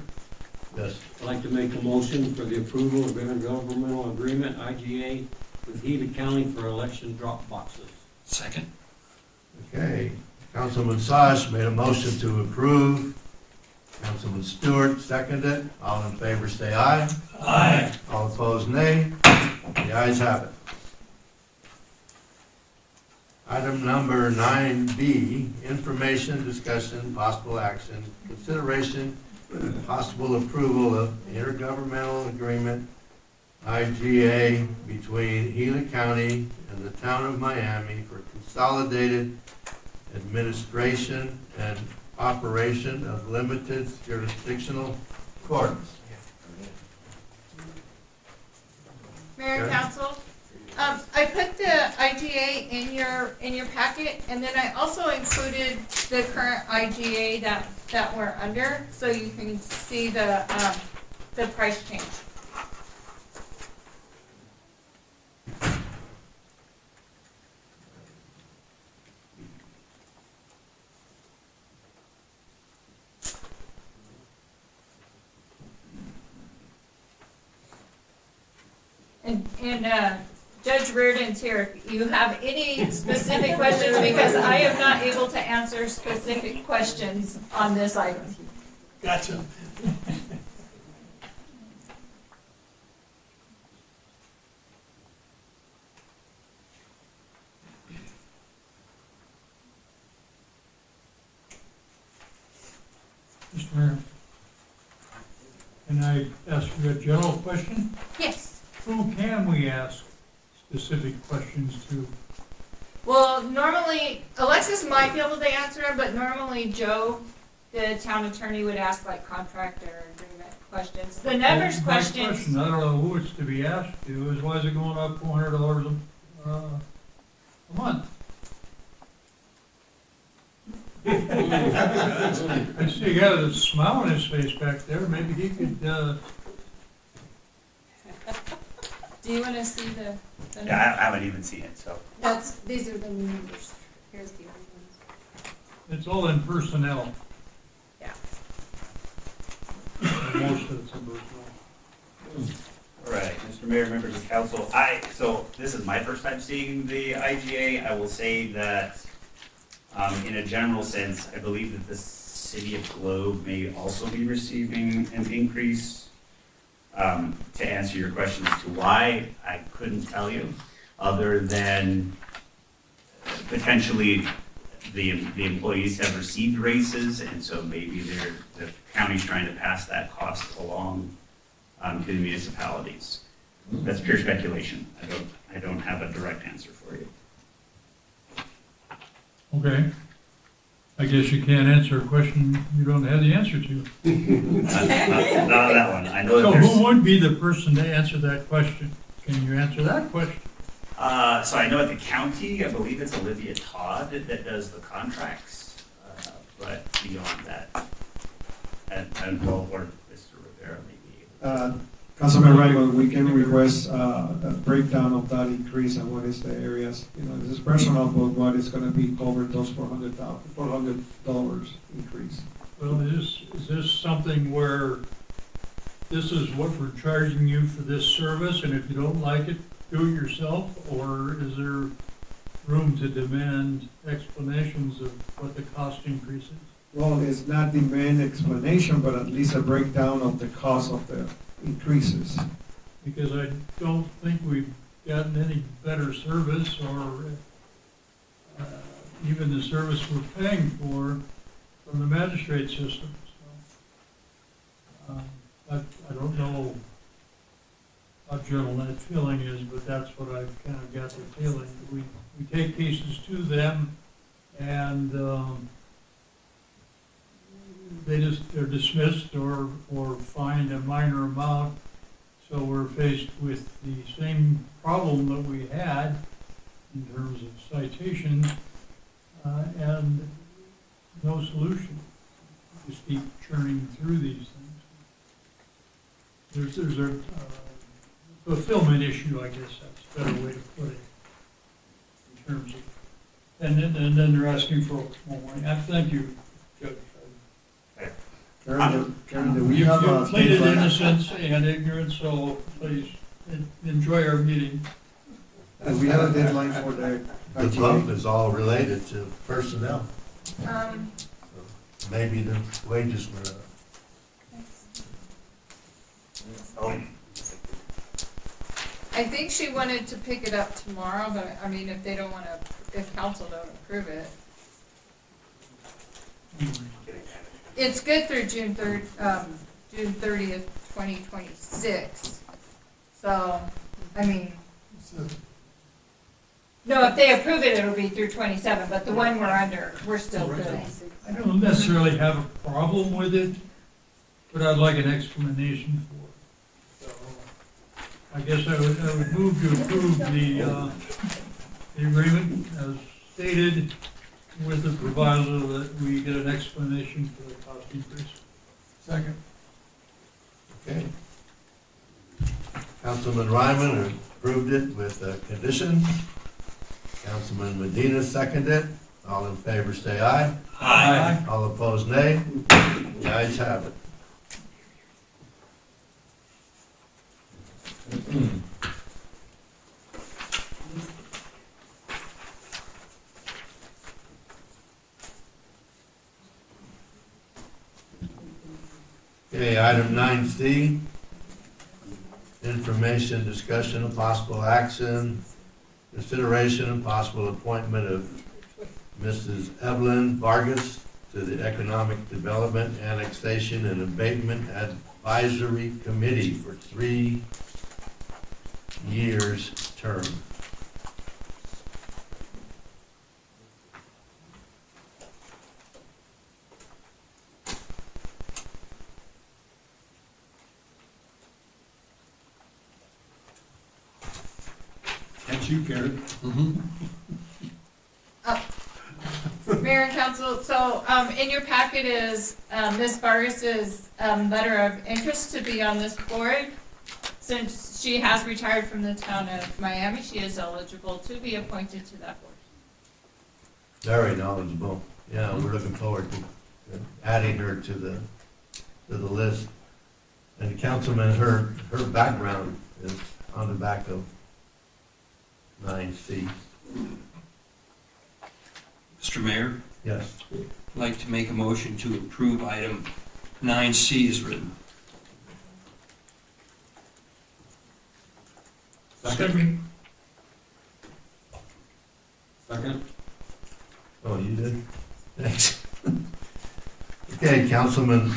Yes. I'd like to make a motion for the approval of intergovernmental agreement, IGA, with Healy County for election drop boxes. Second. Okay, Councilman Sash made a motion to approve. Councilman Stewart seconded. All in favor, say aye. Aye. All opposed, nay. The ayes have it. Item number 9B, information, discussion, possible action, consideration, and possible approval of intergovernmental agreement, IGA, between Healy County and the town of Miami for consolidated administration and operation of limited jurisdictional courts. Mayor and Okay. Council, I put the IGA in your packet, and then I also included the current IGA that we're under, so you can see the price change. And Judge Reardon's here, if you have any specific questions, because I am not able to answer specific questions on this item. Gotcha. Mr. Mayor, can I ask you a general question? Yes. Who can we ask specific questions to? Well, normally, Alexis might be able to answer them, but normally Joe, the town attorney, would ask like contractor agreement questions. The numbers My questions. question, I don't know who it's to be asked to, is why is it going up $400 a month? I see he got a smile on his face back there, maybe he could, Do you want to see the? Yeah, I haven't even seen it, so. These are the numbers. Here's the other ones. it's all in personnel. Yeah. Most of it's in personnel. All right, Mr. Mayor, members of council, so this is my first time seeing the IGA. I will say that, in a general sense, I believe that the city of Globe may also be receiving an increase. To answer your question as to why, I couldn't tell you, other than potentially the employees have received raises, and so maybe the county's trying to pass that cost along to the municipalities. That's pure speculation. I don't have a direct answer for you. Okay. I guess you can't answer a question you don't have the answer to. Not that one. I know So that who there's, would be the person to answer that question? Can you answer that question? so I know at the county, I believe it's Olivia Todd that does the contracts, but beyond that, or Mr. Rivera maybe. Councilman Radigan, we can request a breakdown of that increase and what is the areas, this is personal, but what is gonna be covered, those $400 increase. Well, is this something where this is what we're charging you for this service, and if you don't like it, do it yourself? Or is there room to demand explanations of what the cost increase is? Well, it's not demand explanation, but at least a breakdown of the cost of the increases. Because I don't think we've gotten any better service, or even the service we're paying for from the magistrate system. So, I don't know how gentle that feeling is, but that's what I've kind of got the feeling. We take cases to them, and they're dismissed or fined a minor amount. So we're faced with the same problem that we had in terms of citations, and no solution. Just keep churning through these things. There's a fulfillment issue, I guess that's a better way to put it, in terms of, and then they're asking for more money. Thank you, Judge. Karen, do we You've have a pleaded deadline? innocence and ignorance, so please enjoy our meeting. Do we have a deadline for the The bump is all related to personnel. Maybe the wages were up. I think she wanted to pick it up tomorrow, but I mean, if they don't wanna, if council don't approve it. It's good through June 30th, 2026. So, I mean, no, if they approve it, it'll be through 27, but the one we're under, we're still good. I don't necessarily have a problem with it, but I'd like an explanation for it. So, I guess I would move to approve the agreement as stated, with the proviso that we get an explanation for the cost increase. Second. Okay. Councilman Ryman approved it with conditions. Councilman Medina seconded it. All in favor say aye. Aye. All opposed nay. The ayes have it. Okay, item 9C, information, discussion, and possible action, consideration and possible appointment of Mrs. Evelyn Vargas to the Economic Development, Annexation, and Abatement Advisory Committee for 3 years term. That's you, Karen. Mayor and council, so, in your packet is, Ms. Vargas's, letter of interest to be on this board. Since she has retired from the town of Miami, she is eligible to be appointed to that board. Very knowledgeable. Yeah, we're looking forward to adding her to the list. And Councilman, her background is on the back of 9C. Mr. Mayor, Yes. I'd like to make a motion to approve item 9C as written. Second. Second. Oh, you did? Thanks. Okay, Councilman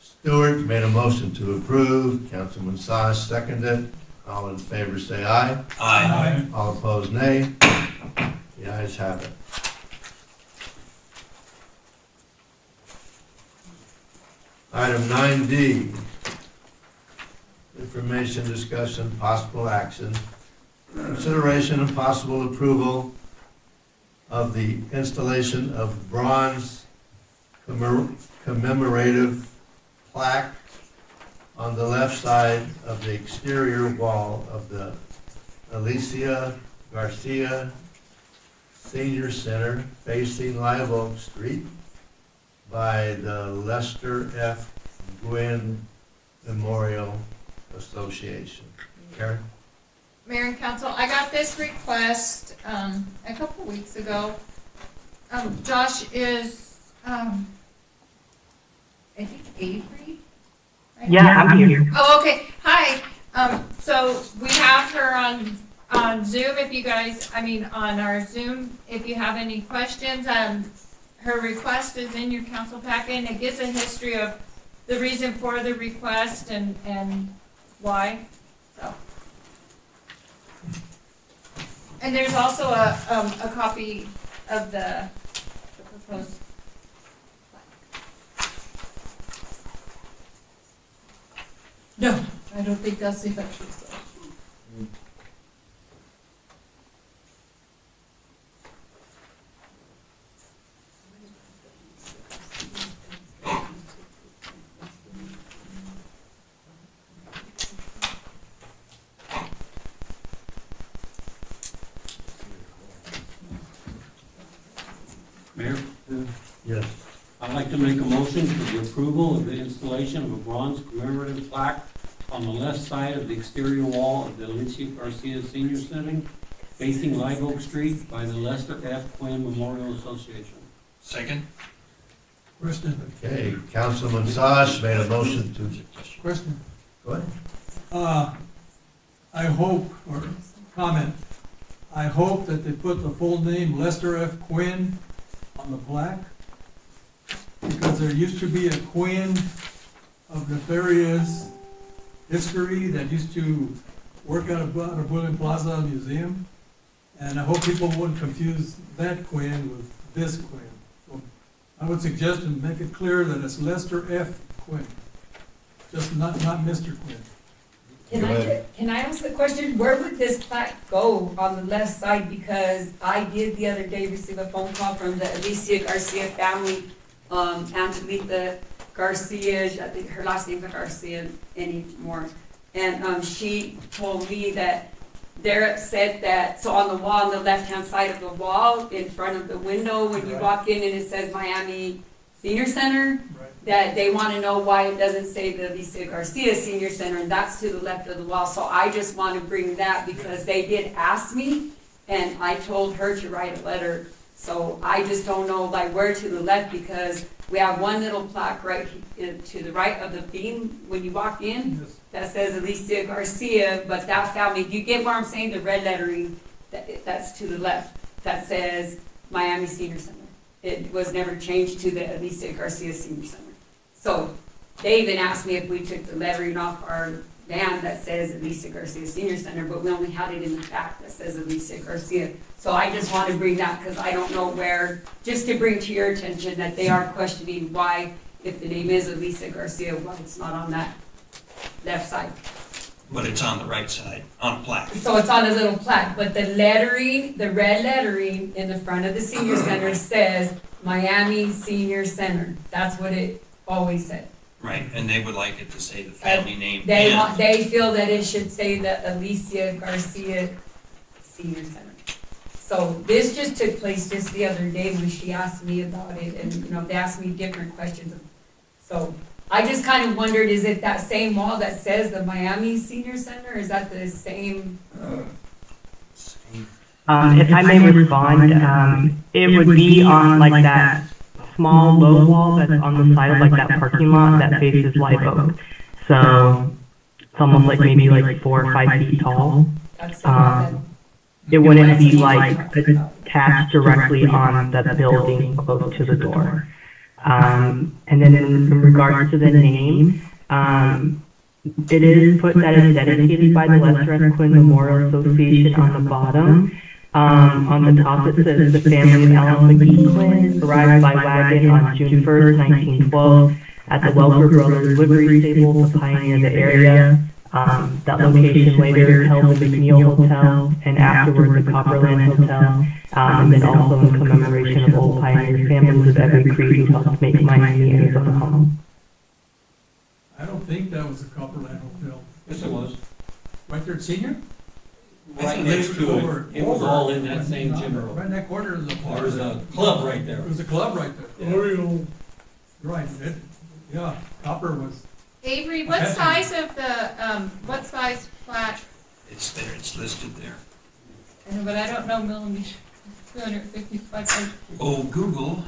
Stewart made a motion to approve. Councilman Sass seconded. All in favor say aye. Aye. All opposed nay. The ayes have it. Item 9D, information, discussion, possible action, consideration and possible approval of the installation of bronze commemorative plaque on the left side of the exterior wall of the Alicia Garcia Senior Center facing Live Oak Street by the Lester F. Gwynn Memorial Association. Karen? Mayor and council, I got this request, a couple weeks ago. Josh is, I think Avery? Right? Yeah, I'm here. Oh, okay, hi, so we have her on Zoom if you guys, on our Zoom, if you have any questions, her request is in your council packet, and it gives a history of the reason for the request and why, so. And there's also a copy of the proposed. No, I don't think that's the actual stuff. Mayor, Yes. I'd like to make a motion for the approval of the installation of a bronze commemorative plaque on the left side of the exterior wall of the Alicia Garcia Senior Center, facing Live Oak Street by the Lester F. Quinn Memorial Association. Second? Question, Okay, Councilman Sash made a motion to, question. go ahead. I hope, or comment, I hope that they put the full name Lester F. Quinn on the plaque, because there used to be a Quinn of nefarious history that used to work out of Bullion Plaza Museum, and I hope people wouldn't confuse that Quinn with this Quinn. So I would suggest and make it clear that it's Lester F. Quinn, just not Mr. Quinn. Can I ask a question? Where would this plaque go on the left side? Because I did the other day receive a phone call from the Alicia Garcia family, Angelita Garcia, I think her last name is Garcia anymore. And she told me that they're upset that, so on the wall, on the left-hand side of the wall, in front of the window, when you walk in and it says Miami Senior Center, that they want to know why it doesn't say the Alicia Garcia Senior Center, and that's to the left of the wall. So I just want to bring that because they did ask me, and I told her to write a letter. So I just don't know like where to the left, because we have one little plaque right to the right of the beam when you walk in that says Alicia Garcia, but that family, do you get what I'm saying? The red lettering, that's to the left, that says Miami Senior Center. It was never changed to the Alicia Garcia Senior Center. So they even asked me if we took the lettering off our van that says Alicia Garcia Senior Center, but we only had it in the back that says Alicia Garcia. So I just want to bring that because I don't know where, just to bring to your attention that they are questioning why, if the name is Alicia Garcia, why it's not on that left side. But it's on the right side, on a plaque. So it's on a little plaque, but the lettering, the red lettering in the front of the senior center says Miami Senior Center. That's what it always said. Right, and they would like it to say the family name. They and- want, they feel that it should say the Alicia Garcia Senior Center. So this just took place just the other day when she asked me about it, and, you know, they asked me different questions. So I just kind of wondered, is it that same wall that says the Miami Senior Center? Is that the same? If I may respond, it would be on like that small low wall that's on the side of like that parking lot that faces Live Oak. So it's almost like maybe like 4 or 5 feet tall. That's the one It wouldn't be like attached directly on the building close to the door. And then in regards to the name, it is put that it's dedicated by the Lester F. Quinn Memorial Association on the bottom. On the top it says the family of Alan McGee Quinn arrived by wagon on June 1st, 1912 at the Welker Brothers Livery Stable to pioneer the area. That location later held the McNeil Hotel and afterward the Copperland Hotel, and then also in commemoration of old pioneer families of every creed who helped make Miami Arizona home. I don't think that was the Copperland Hotel. Yes, it was. Right there at Senior? Right next to it. It was all in that same gym room. Right in that corner is a bar. There's a club right there. There was a club right there. Oriole. Right, yeah, Copper was, Avery, what size of the, what size plaque? It's there, it's listed there. I know, but I don't know millimeters, 255. Oh, Google.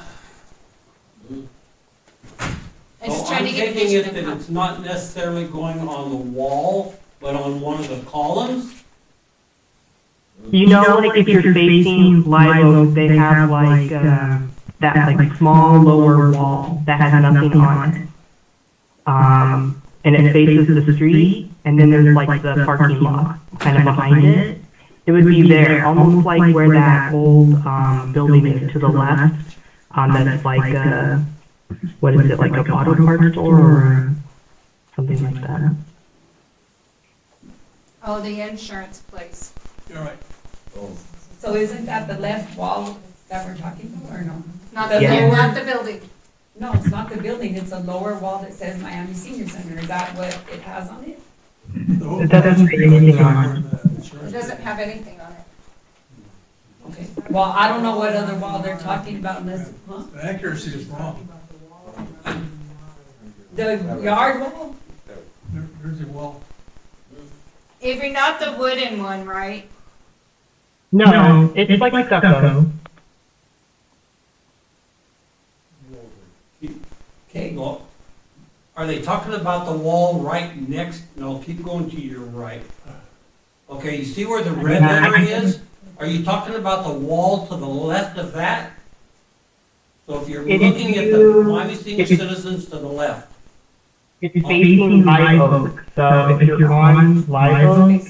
I'm just So trying I'm to get a taking vision it that of how. it's not necessarily going on the wall, but on one of the columns? You know, like if you're facing Live Oak, they have like that like small lower wall that has nothing on it. And it faces the street, and then there's like the parking lot kind of behind it. It would be there, almost like where that old building is to the left. That's like a, what is it, like a auto parts store or something like that. Oh, the insurance place. You're right. So isn't that the left wall that we're talking about, or no? Not The the, Yeah. lower- not the building. No, it's not the building, it's a lower wall that says Miami Senior Center. Is that what it has on it? It doesn't say anything on It doesn't have anything on it. Okay. Well, I don't know what other wall they're talking about unless, huh? The accuracy is wrong. The yard wall? There's a wall. Avery, not the wooden one, right? No, it's like stucco. Okay, well, are they talking about the wall right next, no, keep going to your right. Okay, you see where the red letter is? Are you talking about the wall to the left of that? So if you're If looking at the you- Miami Senior if you- Citizens to the left, It's facing Live Oak, so if you're on Live Oak,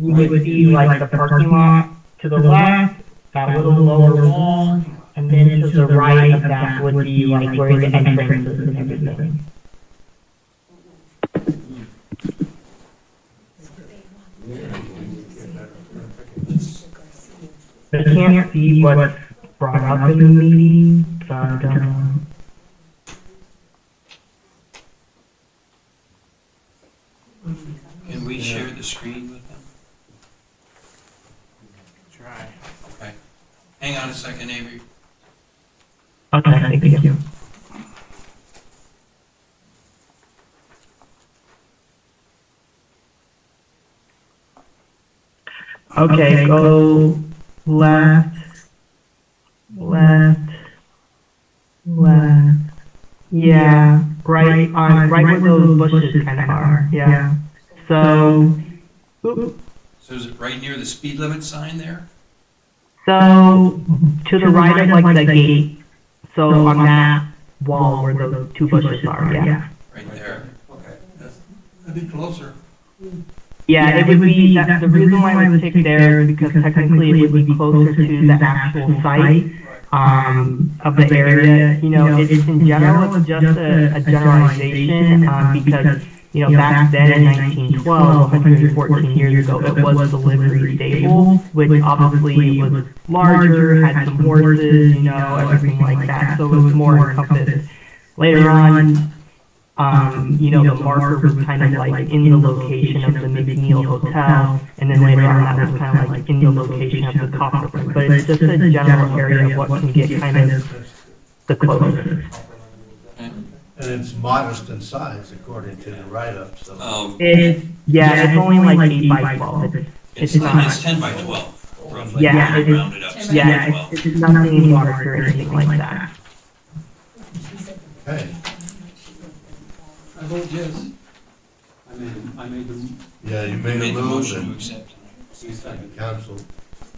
you would see like the parking lot to the left, that little lower wall, and then to the right of that would be like where the entrance is and everything. I can't see what's brought up in the meeting, so I don't know. Can we share the screen with them? Try. Okay. Hang on a second, Avery. Okay, thank you. Okay, go left, left, left. Yeah, right where those bushes kind of are. Yeah. So, oop, So is it right near the speed limit sign there? so to the right of like the gate. So on that wall where those two bushes are. Yeah. Right there. okay. I'd be closer. Yeah, it would be, the reason why it was picked there is because technically it would be closer to the actual site, of the area. You know, it's in general, it's just a generalization, because, you know, back then in 1912, 114 years ago, it was the livery stable, which obviously was larger, had some horses, you know, everything like that, so it was more encompassed. Later on, you know, the marker was kind of like in the location of the McNeil Hotel, and then later on that was kind of like in the location of the copper room. But it's just a general area of what can get kind of the closest. And it's modest in size according to the write-up, so. Oh, It's only like 8 by 12. It's not. it's 10 by 12, roughly. Yeah, it's- Rounded up, 10 by Yeah, 12. it's nothing large or anything like that. Okay, I vote yes. I made the, yeah, you made a Made the move motion to and accept.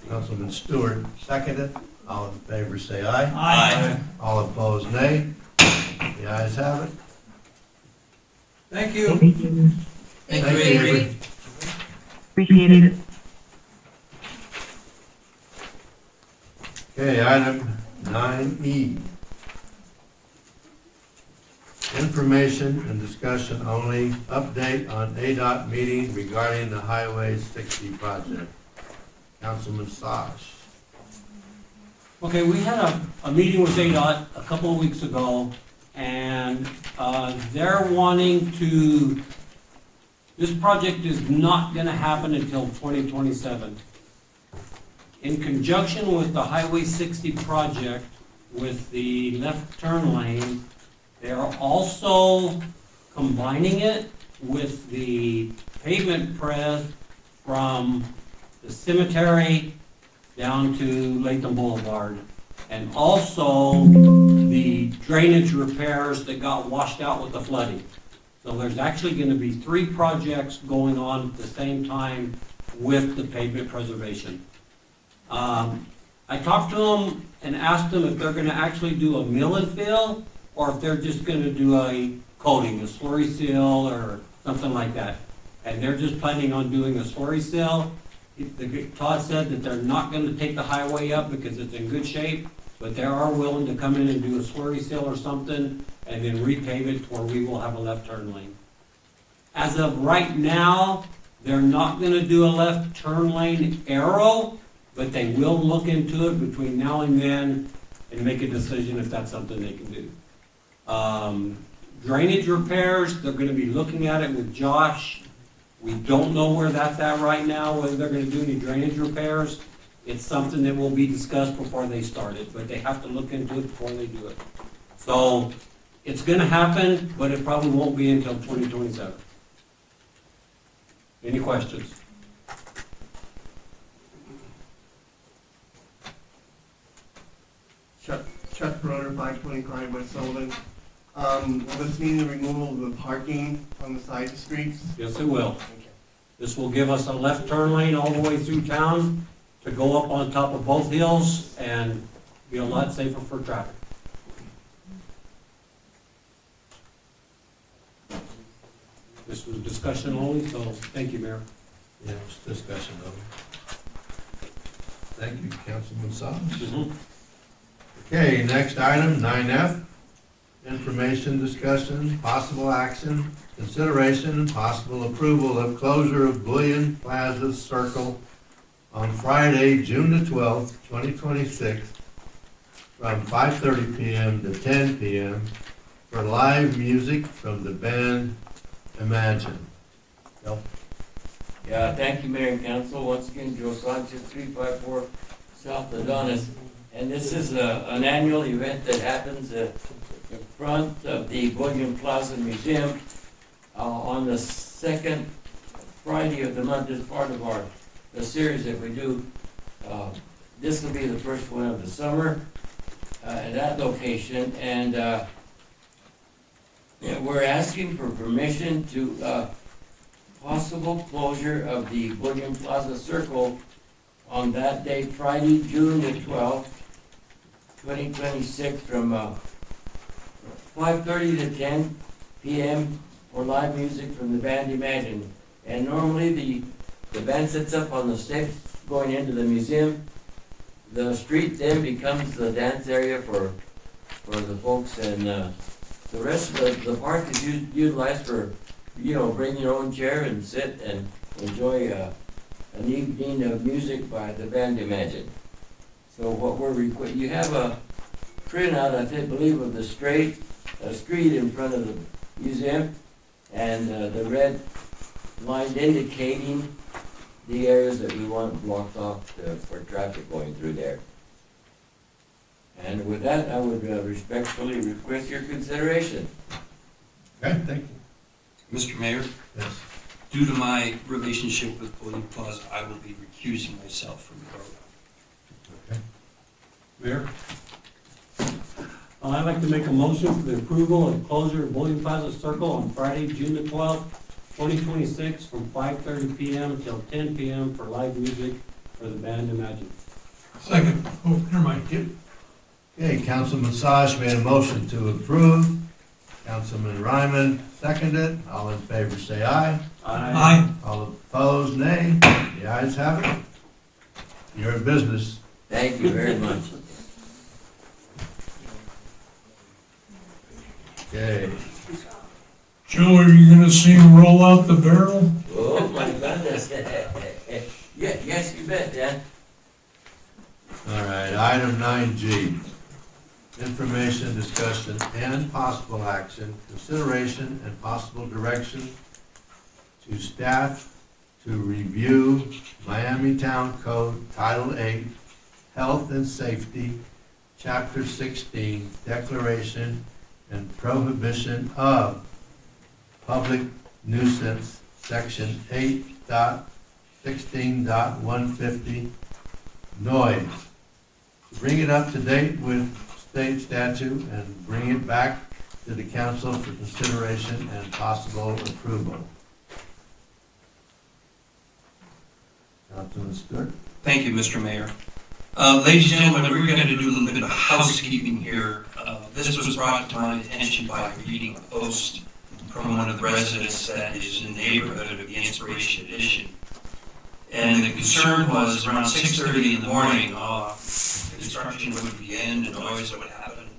Councilman Stewart seconded. All in favor say aye. Aye. All opposed nay. The ayes have it. Thank you. Thank you. Thank you, Thank you, Avery. Avery. Appreciate it. Okay, item 9E. Information and discussion only, update on ADOT meeting regarding the Highway 60 project. Councilman Sash. okay, we had a meeting with ADOT a couple of weeks ago, and they're wanting to, this project is not gonna happen until 2027. In conjunction with the Highway 60 project, with the left turn lane, they are also combining it with the pavement press from the cemetery down to Latham Boulevard. And also the drainage repairs that got washed out with the flooding. So there's actually gonna be 3 projects going on at the same time with the pavement preservation. I talked to them and asked them if they're gonna actually do a mill and fill, or if they're just gonna do a coating, a slurry seal or something like that. And they're just planning on doing a slurry seal. Todd said that they're not gonna take the highway up because it's in good shape, but they are willing to come in and do a slurry seal or something, and then repave it to where we will have a left turn lane. As of right now, they're not gonna do a left turn lane arrow, but they will look into it between now and then and make a decision if that's something they can do. Drainage repairs, they're gonna be looking at it with Josh. We don't know where that's at right now, whether they're gonna do any drainage repairs. It's something that will be discussed before they start it, but they have to look into it before they do it. So, it's gonna happen, but it probably won't be until 2027. Any questions? Chuck Broder, 525 West Sullivan. Will this mean the removal of the parking on the side streets? Yes, it will. This will give us a left turn lane all the way through town to go up on top of both hills and be a lot safer for traffic. This was discussion only, so thank you, Mayor. Yeah, it's discussion over. Thank you, Councilman Sons. Mhm. Okay, next item, 9F, information discussion, possible action, consideration and possible approval of closure of Bullion Plaza Circle on Friday, June the 12th, 2026, from 5:30 PM to 10 PM for live music from the band Imagine. Bill? Yeah, thank you, Mayor and Council. Once again, Joe Sanchez, 354 South Adonis. And this is an annual event that happens in front of the Bullion Plaza Museum on the second Friday of the month as part of the series that we do. This will be the first one of the summer at that location. And yeah, we're asking for permission to possible closure of the Bullion Plaza Circle on that date, Friday, June the 12th, 2026, from 5:30 to 10 PM for live music from the band Imagine. And normally the band sits up on the steps going into the museum. The street then becomes the dance area for the folks, and the rest of the park is utilized for, bring your own chair and sit and enjoy an evening of music by the band Imagine. So what you have a printout, I believe, of the street in front of the museum, and the red line indicating the areas that we want blocked off for traffic going through there. And with that, I would respectfully request your consideration. Okay, thank you. Mr. Mayor, Yes. due to my relationship with Bullion Plaza, I will be recusing myself from the vote. Okay. Mayor? I'd like to make a motion for the approval of closure of Bullion Plaza Circle on Friday, June the 12th, 2026, from 5:30 PM till 10 PM for live music for the band Imagine. Second. Oh, never mind. Okay, Councilman Saj made a motion to approve. Councilman Ryman seconded. All in favor say aye. Aye. All opposed, nay. The ayes have it. You're in business. Thank you very much. Okay. Joe, are you gonna sing Roll Out the Barrel? Oh, my goodness. Yes, you bet, Dan. All right, item 9G. Information, discussion, and possible action, consideration and possible direction to staff to review Miami Town Code Title 8, Health and Safety, Chapter 16, Declaration and Prohibition of Public Nuisance, Section 8.16.150, noise. Bring it up to date with state statute and bring it back to the council for consideration and possible approval. Councilman Stewart? Thank you, Mr. Mayor. Ladies and gentlemen, we're going to do a little bit of housekeeping here. This was brought to my attention by reading a post from one of the residents that is in the neighborhood of the Inspiration Edition. And the concern was around 6:30 in the morning, construction would begin, the noise that would happen.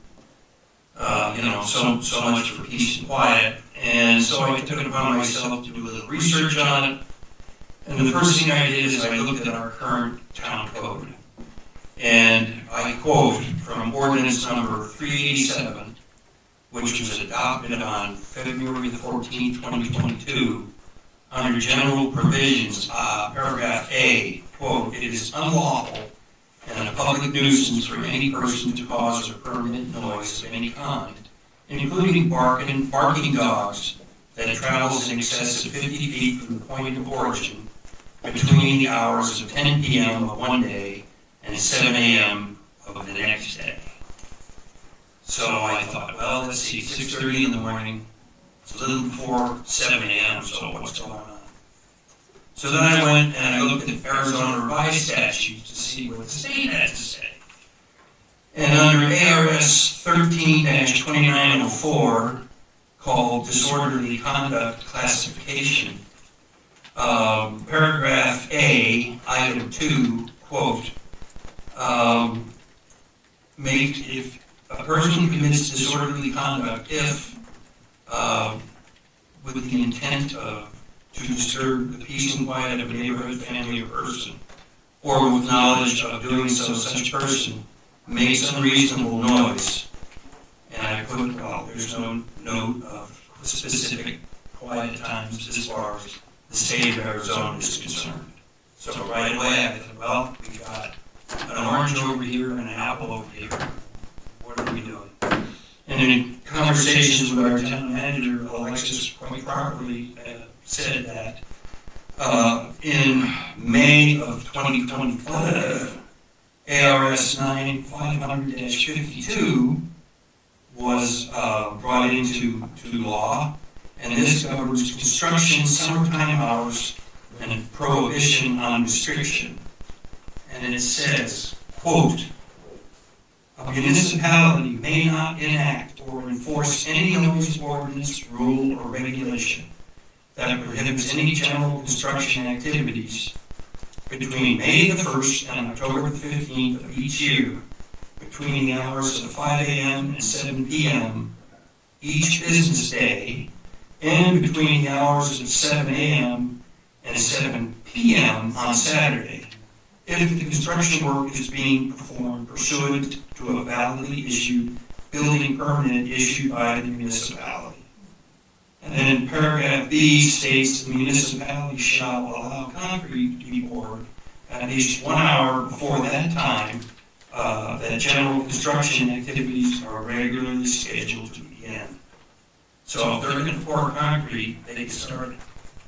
So much for peace and quiet. And so I took it upon myself to do a little research on it. And the first thing I did is I looked at our current town code. And I quote from ordinance number 387, which was adopted on February the 14th, 2022, under general provisions, paragraph A, quote, "It is unlawful and a public nuisance for any person to cause or permit noise of any kind, including barking dogs, that travels in excess of 50 feet from the point of origin between the hours of 10 p.m. of one day and 7 a.m. of the next day." So I thought, well, let's see, 6:30 in the morning, it's a little before 7 a.m., so what's going on? So then I went and I looked at Arizona revised statutes to see what the state had to say. And under ARS 13-2904, called disorderly conduct classification, paragraph A, item 2, quote, if a person commits disorderly conduct if, with the intent to disturb the peace and quiet of a neighborhood, family, or person, or with knowledge of doing so, such person makes unreasonable noise. And I put, well, there's no note of specific quiet times as far as the state of Arizona is concerned. So right away I thought, well, we got an orange over here and an apple over here. What are we doing? And in conversations with our town manager, Alexis quite properly said that in May of 2025, ARS 9500-52 was brought into law, and this governs construction, summertime hours, and prohibition on restriction. And it says, quote, "A municipality may not enact or enforce any noise ordinance, rule, or regulation that prohibits any general construction activities between May the 1st and October the 15th of each year, between the hours of 5 a.m. and 7 p.m. each business day, and between the hours of 7 a.m. and 7 p.m. on Saturday, if the construction work is being performed pursuant to a validly issued building permit issued by the municipality." And then paragraph B states the municipality shall allow concrete to be poured at least 1 hour before that time that general construction activities are regularly scheduled to begin. So if they're going to pour concrete, they can start,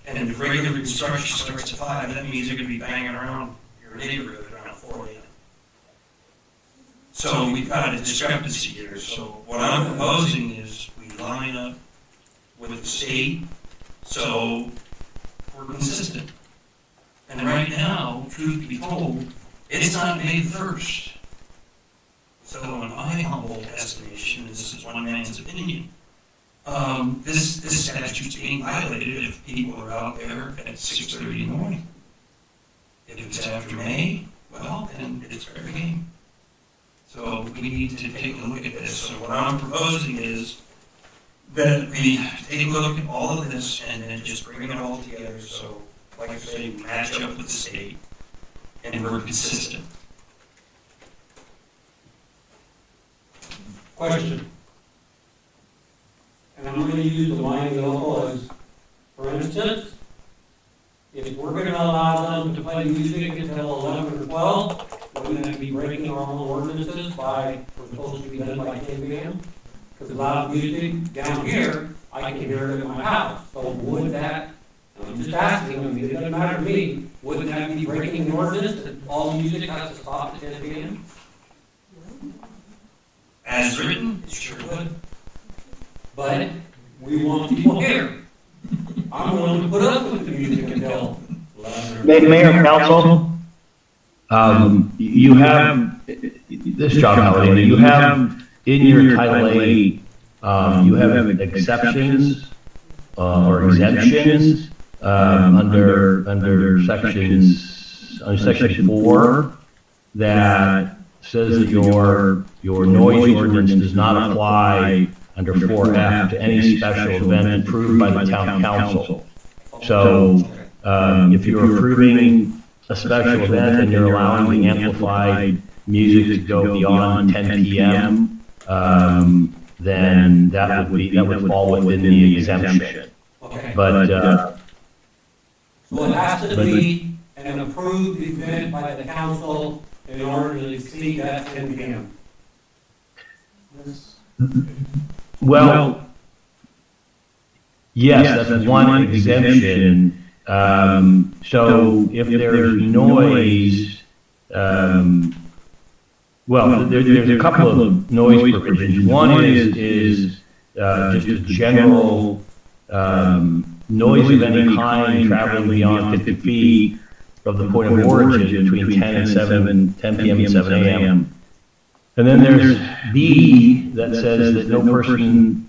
and if regular construction starts at 5, that means they're going to be banging around your neighborhood around 4 a.m. So we've got a discrepancy here. So what I'm proposing is we line up with the state, so we're consistent. And right now, truth be told, it's not May the 1st. So in my humble estimation, this is one man's opinion, this statute's being violated if people are out there at 6:30 in the morning. If it's after May, well, then it's fair game. So we need to take a look at this. So what I'm proposing is that we take a look at all of this and then just bring it all together. So, like I say, we match up with the state and we're consistent. Question. And I'm going to use the Miami local as, for instance, if we're going to allow them to play music until 11 or 12, wouldn't that be breaking our own ordinances by, we're supposed to be done by 10 p.m.? Because loud music down here, I can hear it at my house. So would that, and I'm just asking, I mean, it doesn't matter to me, wouldn't that be breaking the ordinance that all music has to stop at 10 p.m.? As written, it sure would. But we want people here. I'm willing to put up with the music until 11. Mayor and Council, you have, this job, Melody, you have in your Title 8, you have exceptions or exemptions under sections on section 4 that says that your noise ordinance does not apply under 4F to any special event approved by the town council. So, if you're approving a special event and you're allowing amplified music to go beyond 10 p.m., then that would fall within the exemption. Okay. But, So it has to be an approved event by the council in order to exceed that 10 p.m. well, yes, that's one exemption. So if there's noise, well, there's a couple of noise provisions. One is just a general noise of any kind traveling beyond 50 feet of the point of origin between 10 p.m. and 7 a.m. And then there's B that says that no person,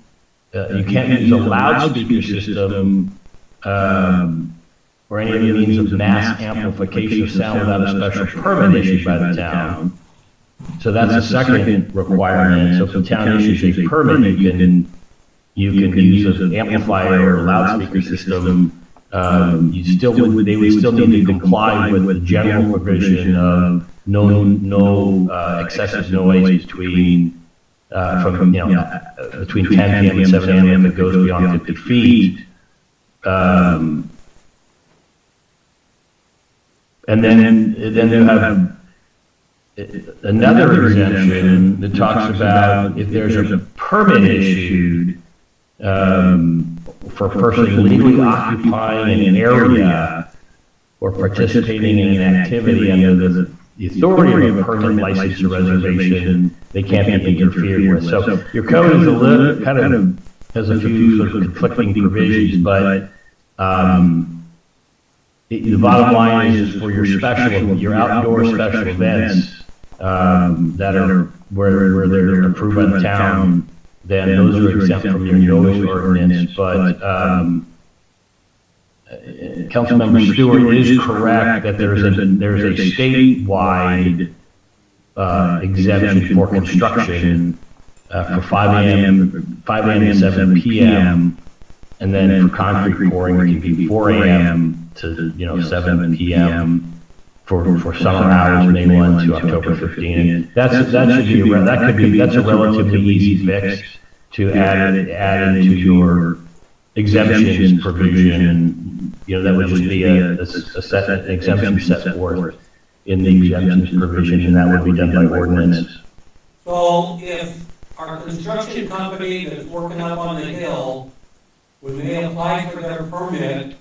you can't use a loudspeaker system or any other means of mass amplification of sound without a special permit issued by the town. So that's the second requirement. So if the town issues a permit, you can use an amplifier or loudspeaker system. They would still need to comply with the general provision of no excessive noise between 10 p.m. and 7 a.m. if it goes beyond 50 feet. And then you have another exemption that talks about if there's a permit issued for a person legally occupying an area or participating in an activity under the authority of a permit, license, or reservation, they can't be interfered with. So your code is a little, kind of has a few sort of conflicting provisions, but the bottom line is for your outdoor special events that are where they're approved by the town, then those are exempt from your noise ordinance. But Councilmember Stewart is correct that there's a statewide exemption for construction for 5 a.m. to 7 p.m. and then for concrete pouring it can be 4 a.m. to 7 p.m. for summer hours, May 1 to October 15. That's a relatively easy fix to add into your exemptions provision. That would just be an exemption set forth in the exemptions provision, and that would be done by ordinance. So if our construction company that's working up on the hill, when they apply for their permit,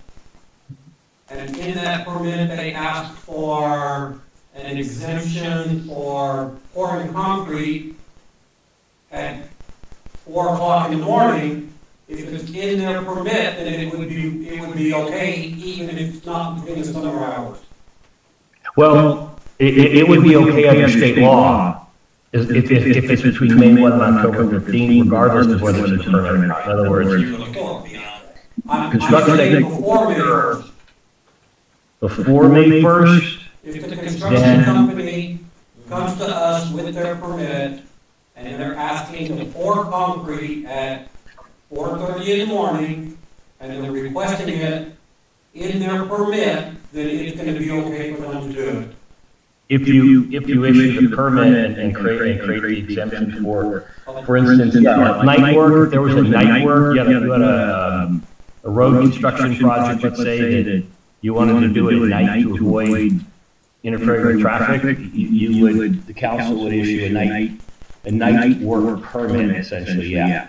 and in that permit they ask for an exemption for pouring concrete at 4 o'clock in the morning, if it's in their permit, then it would be okay, even if it's not within the summer hours. Well, it would be okay under state law if it's between May 1 and October 15, regardless of whether it's a permit or not. In other words, construction before May 1st. If the construction company comes to us with their permit and they're asking to pour concrete at 4:30 in the morning and they're requesting it in their permit, then it's going to be okay for them to do it. If you issue the permit and create the exemption for instance, like night work, if there was a night work, you had a road construction project, let's say that you wanted to do it at night to avoid interfering with traffic, the council would issue a night work permit essentially, yeah.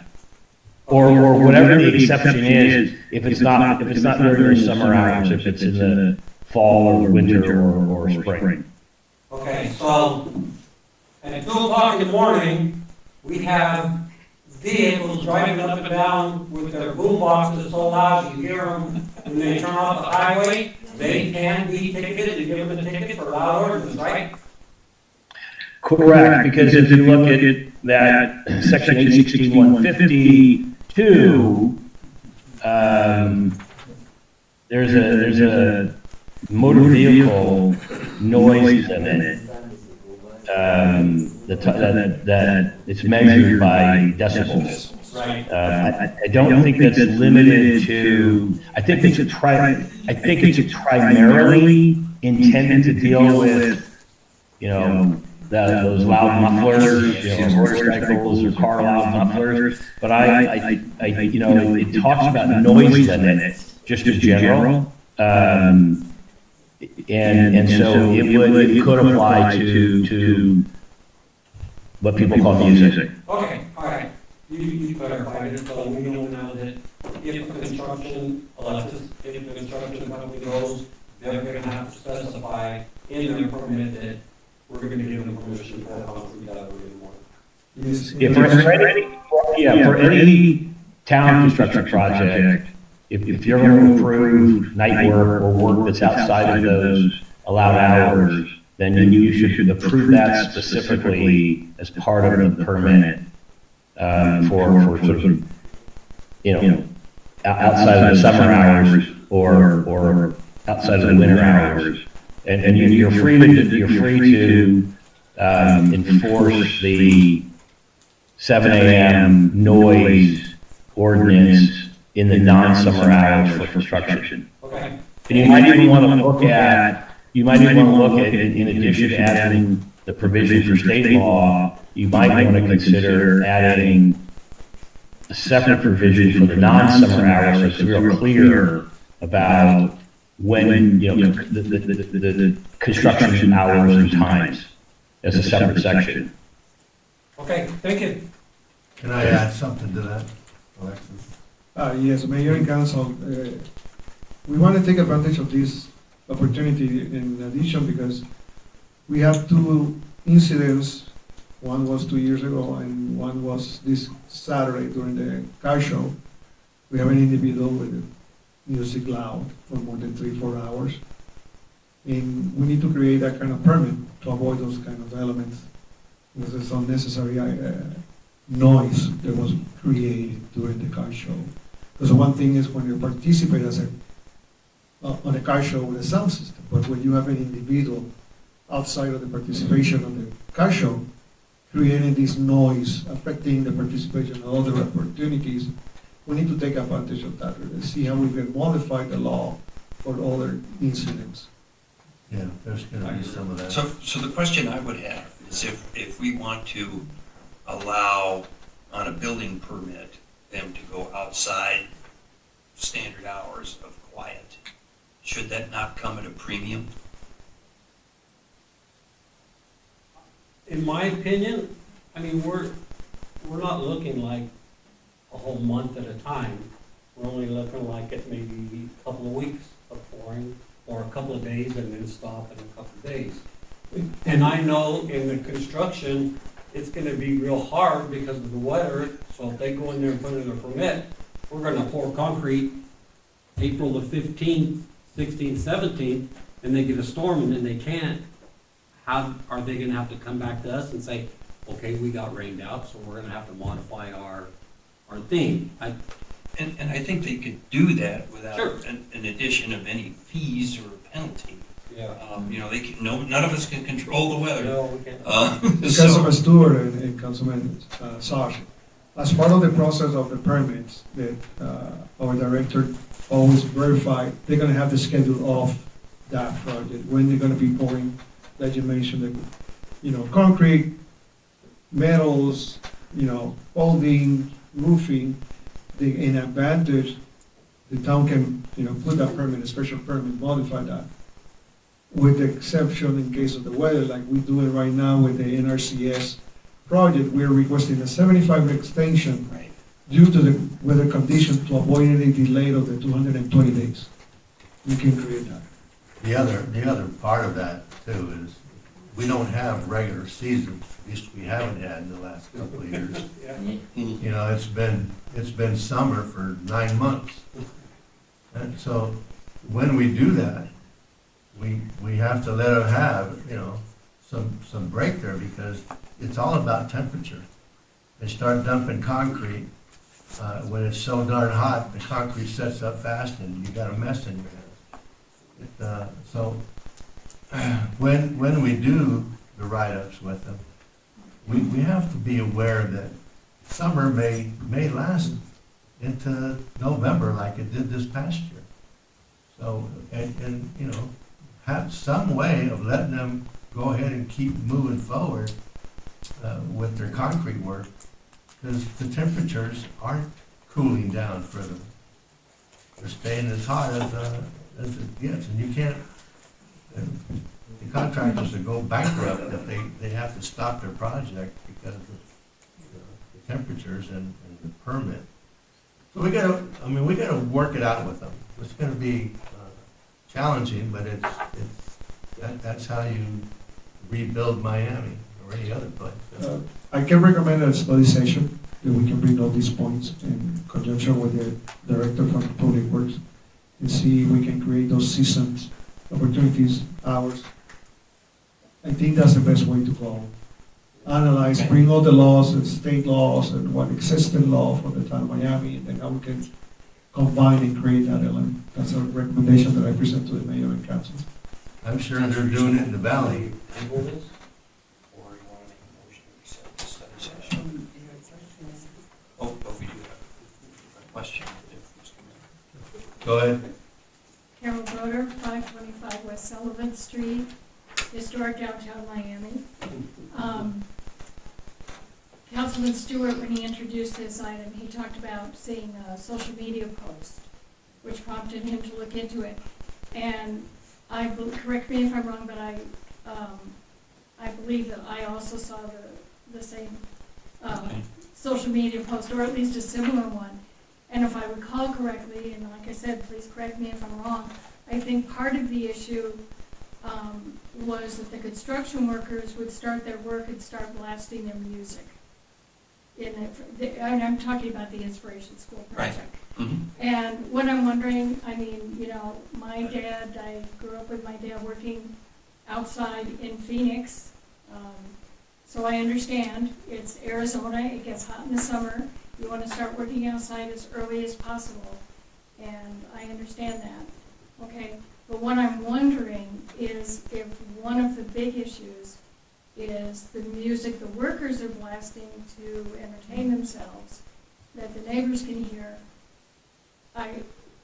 Or whatever the exception is, if it's not during the summer hours, if it's in the fall or winter or spring. Okay, so at 2 o'clock in the morning, we have vehicles driving up and down with their boom boxes so loud you hear them when they turn off the highway. They can be ticketed and given a ticket for loud ordinance, right? Correct, because if you look at that section 816.152, there's a motor vehicle noise limit, that it's measured by decibels. Right. I don't think that's limited to, I think it's primarily intended to deal with, those loud mufflers, motorcycles or car loud mufflers. But it talks about noise limits just in general. And so it could apply to what people call music. Okay, all right. You clarified it, so we know now that if the construction, Alexis, if the construction company goes, they're gonna have to specify in their permit that we're gonna give them permission for concrete out of it anymore. Yes. For any town construction project, if you're going to approve night work or work that's outside of those allowed hours, then you should approve that specifically as part of the permit, for sort of, outside of the summer hours or outside of the winter hours. And you're free to enforce the 7 a.m. noise ordinance in the non-summer hours for construction. Okay. And you might even want to look at, in addition to adding the provision for state law, you might want to consider adding a separate provision for the non-summer hours, so it's real clear about when, the construction hours and times as a separate section. Okay, thank you. Can I add something to that, Alexis? Yes, Mayor and Council, we want to take advantage of this opportunity in addition because we have two incidents. One was 2 years ago and one was this Saturday during the car show. We have an individual with music loud for more than 3-4 hours. And we need to create that kind of permit to avoid those kind of elements. Because it's unnecessary noise that was created during the car show. Because one thing is when you participate on a car show with a sound system, but when you have an individual outside of the participation of the car show, creating this noise, affecting the participation of other opportunities, we need to take advantage of that and see how we can modify the law for other incidents. Yeah, there's gonna be some of that. So the question I would have is if we want to allow on a building permit them to go outside standard hours of quiet, should that not come at a premium? In my opinion, I mean, we're not looking like a whole month at a time. We're only looking like at maybe a couple of weeks of pouring, or a couple of days and then stop in a couple of days. And I know in the construction, it's gonna be real hard because of the weather, so if they go in there and put in a permit, we're gonna pour concrete April the 15th, 16th, 17th, and they get a storm and then they can't. How are they gonna have to come back to us and say, okay, we got rained out, so we're gonna have to modify our theme? And I think they could do that without Sure. an addition of any fees or penalty. Yeah. They can, none of us can control the weather. No, we can't. Councilman Stewart and Councilman Sarge, as part of the process of the permits, that our director always verify, they're gonna have the schedule of that project, when they're gonna be pouring, like you mentioned, concrete, metals, folding, roofing, in advantage, the town can, put that permit, a special permit, modify that. With the exception in case of the weather, like we're doing right now with the NRCS project, we're requesting a 75 extension due to the weather condition to avoid any delay of the 220 days. We can create that. The other part of that too is, we don't have regular seasons, at least we haven't had in the last couple of years. It's been summer for 9 months. And so when we do that, we have to let them have, some break there, because it's all about temperature. They start dumping concrete, when it's so darn hot, the concrete sets up fast and you got a mess in your hands. So when we do the write-ups with them, we have to be aware that summer may last into November like it did this past year. So, and, you know, have some way of letting them go ahead and keep moving forward with their concrete work, because the temperatures aren't cooling down for them. They're staying as hot as it gets, and you can't, the contractors will go bankrupt if they have to stop their project because of the temperatures and the permit. So we gotta work it out with them. It's gonna be challenging, but that's how you rebuild Miami or any other place. I can recommend a study session that we can bring all these points in conjunction with the director from Public Works and see if we can create those seasons, opportunities, hours. I think that's the best way to go. Analyze, bring all the laws and state laws and what existing law for the town of Miami, and then how we can combine and create that element. That's a recommendation that I present to the mayor and council. I'm sure they're doing it in the valley. Table this? Or you want to make a motion to accept the study session? Oh, but we do have a question. Go ahead. Carol Broder, 525 West Sullivan Street, historic downtown Miami. Councilman Stewart, when he introduced this item, he talked about seeing a social media post, which prompted him to look into it. And correct me if I'm wrong, but I believe that I also saw the same social media post, or at least a similar one. And if I recall correctly, and like I said, please correct me if I'm wrong, I think part of the issue was that the construction workers would start their work and start blasting their music. And I'm talking about the Inspiration School project. Right. Mm-hmm. And what I'm wondering, I mean, you know, I grew up with my dad working outside in Phoenix. So I understand, it's Arizona, it gets hot in the summer. You want to start working outside as early as possible. And I understand that, okay? But what I'm wondering is if one of the big issues is the music the workers are blasting to entertain themselves, that the neighbors can hear,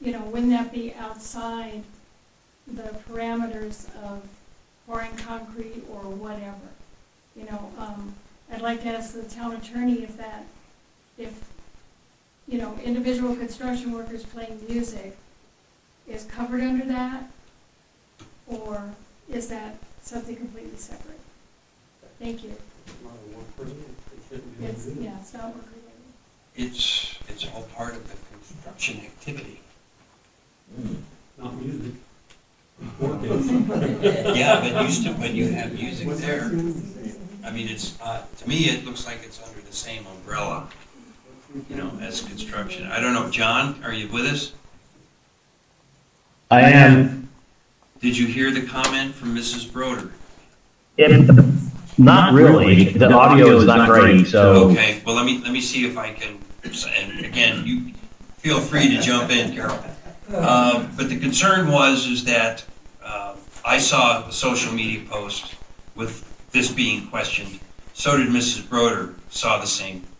wouldn't that be outside the parameters of pouring concrete or whatever? I'd like to ask the town attorney if individual construction workers playing music is covered under that, or is that something completely separate? Thank you. It's not work related. It's all part of the construction activity. Not music. Yeah, but you have music there. I mean, to me, it looks like it's under the same umbrella, as construction. I don't know, John, are you with us? I am. Did you hear the comment from Mrs. Broder? Not really. The audio is not great, so. Okay, well, let me see if I can, and again, you feel free to jump in, Carol. But the concern is that I saw a social media post with this being questioned. So did Mrs. Broder, saw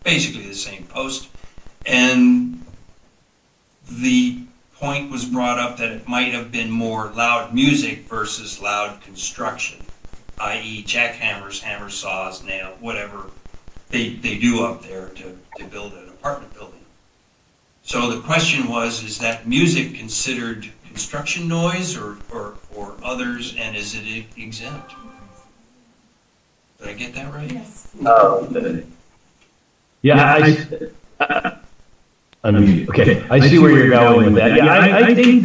basically the same post. And the point was brought up that it might have been more loud music versus loud construction, i.e. jackhammers, hammer saws, nail, whatever they do up there to build an apartment building. So the question is that music considered construction noise or others, and is it exempt? Did I get that right? Yes. Okay, I see where you're going with that. Yeah, I think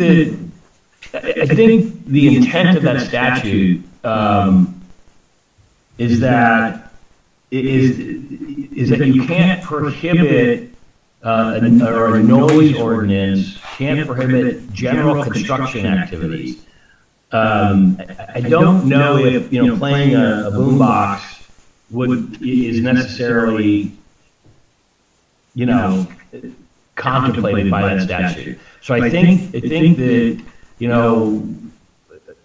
the intent of that statute is that you can't prohibit or a noise ordinance can't prohibit general construction activities. I don't know if playing a boombox is necessarily contemplated by that statute. So I think that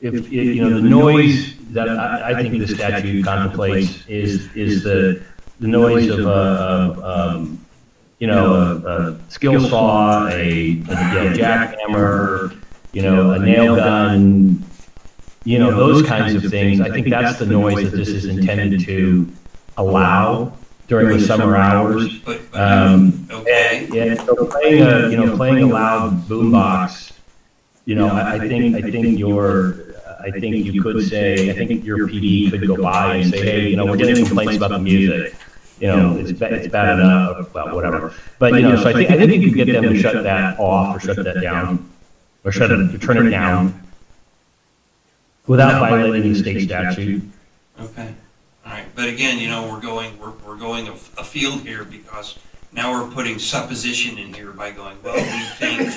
the noise that I think the statute contemplates is the noise of a skill saw, a jackhammer, a nail gun, those kinds of things. I think that's the noise that this is intended to allow during the summer hours. Okay. And so playing a loud boombox, I think you could say, I think your PD could go by and say, hey, we're getting complaints about the music. It's bad enough, well, whatever. But, so I think you could get them to shut that off or shut that down, or turn it down without violating the state statute. Okay. All right. But again, we're going afield here because now we're putting supposition in here by going, well, we think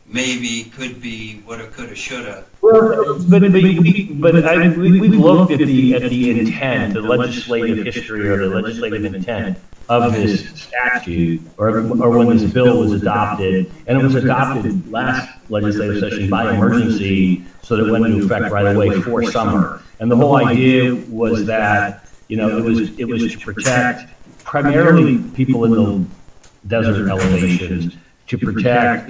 maybe, could be, woulda, coulda, shoulda. Well, but we've looked at the intent, the legislative history or the legislative intent of this statute, or when this bill was adopted, and it was adopted last legislative session by emergency, so that it went into effect right away for summer. And the whole idea was that it was to protect primarily people in the desert elevations, to protect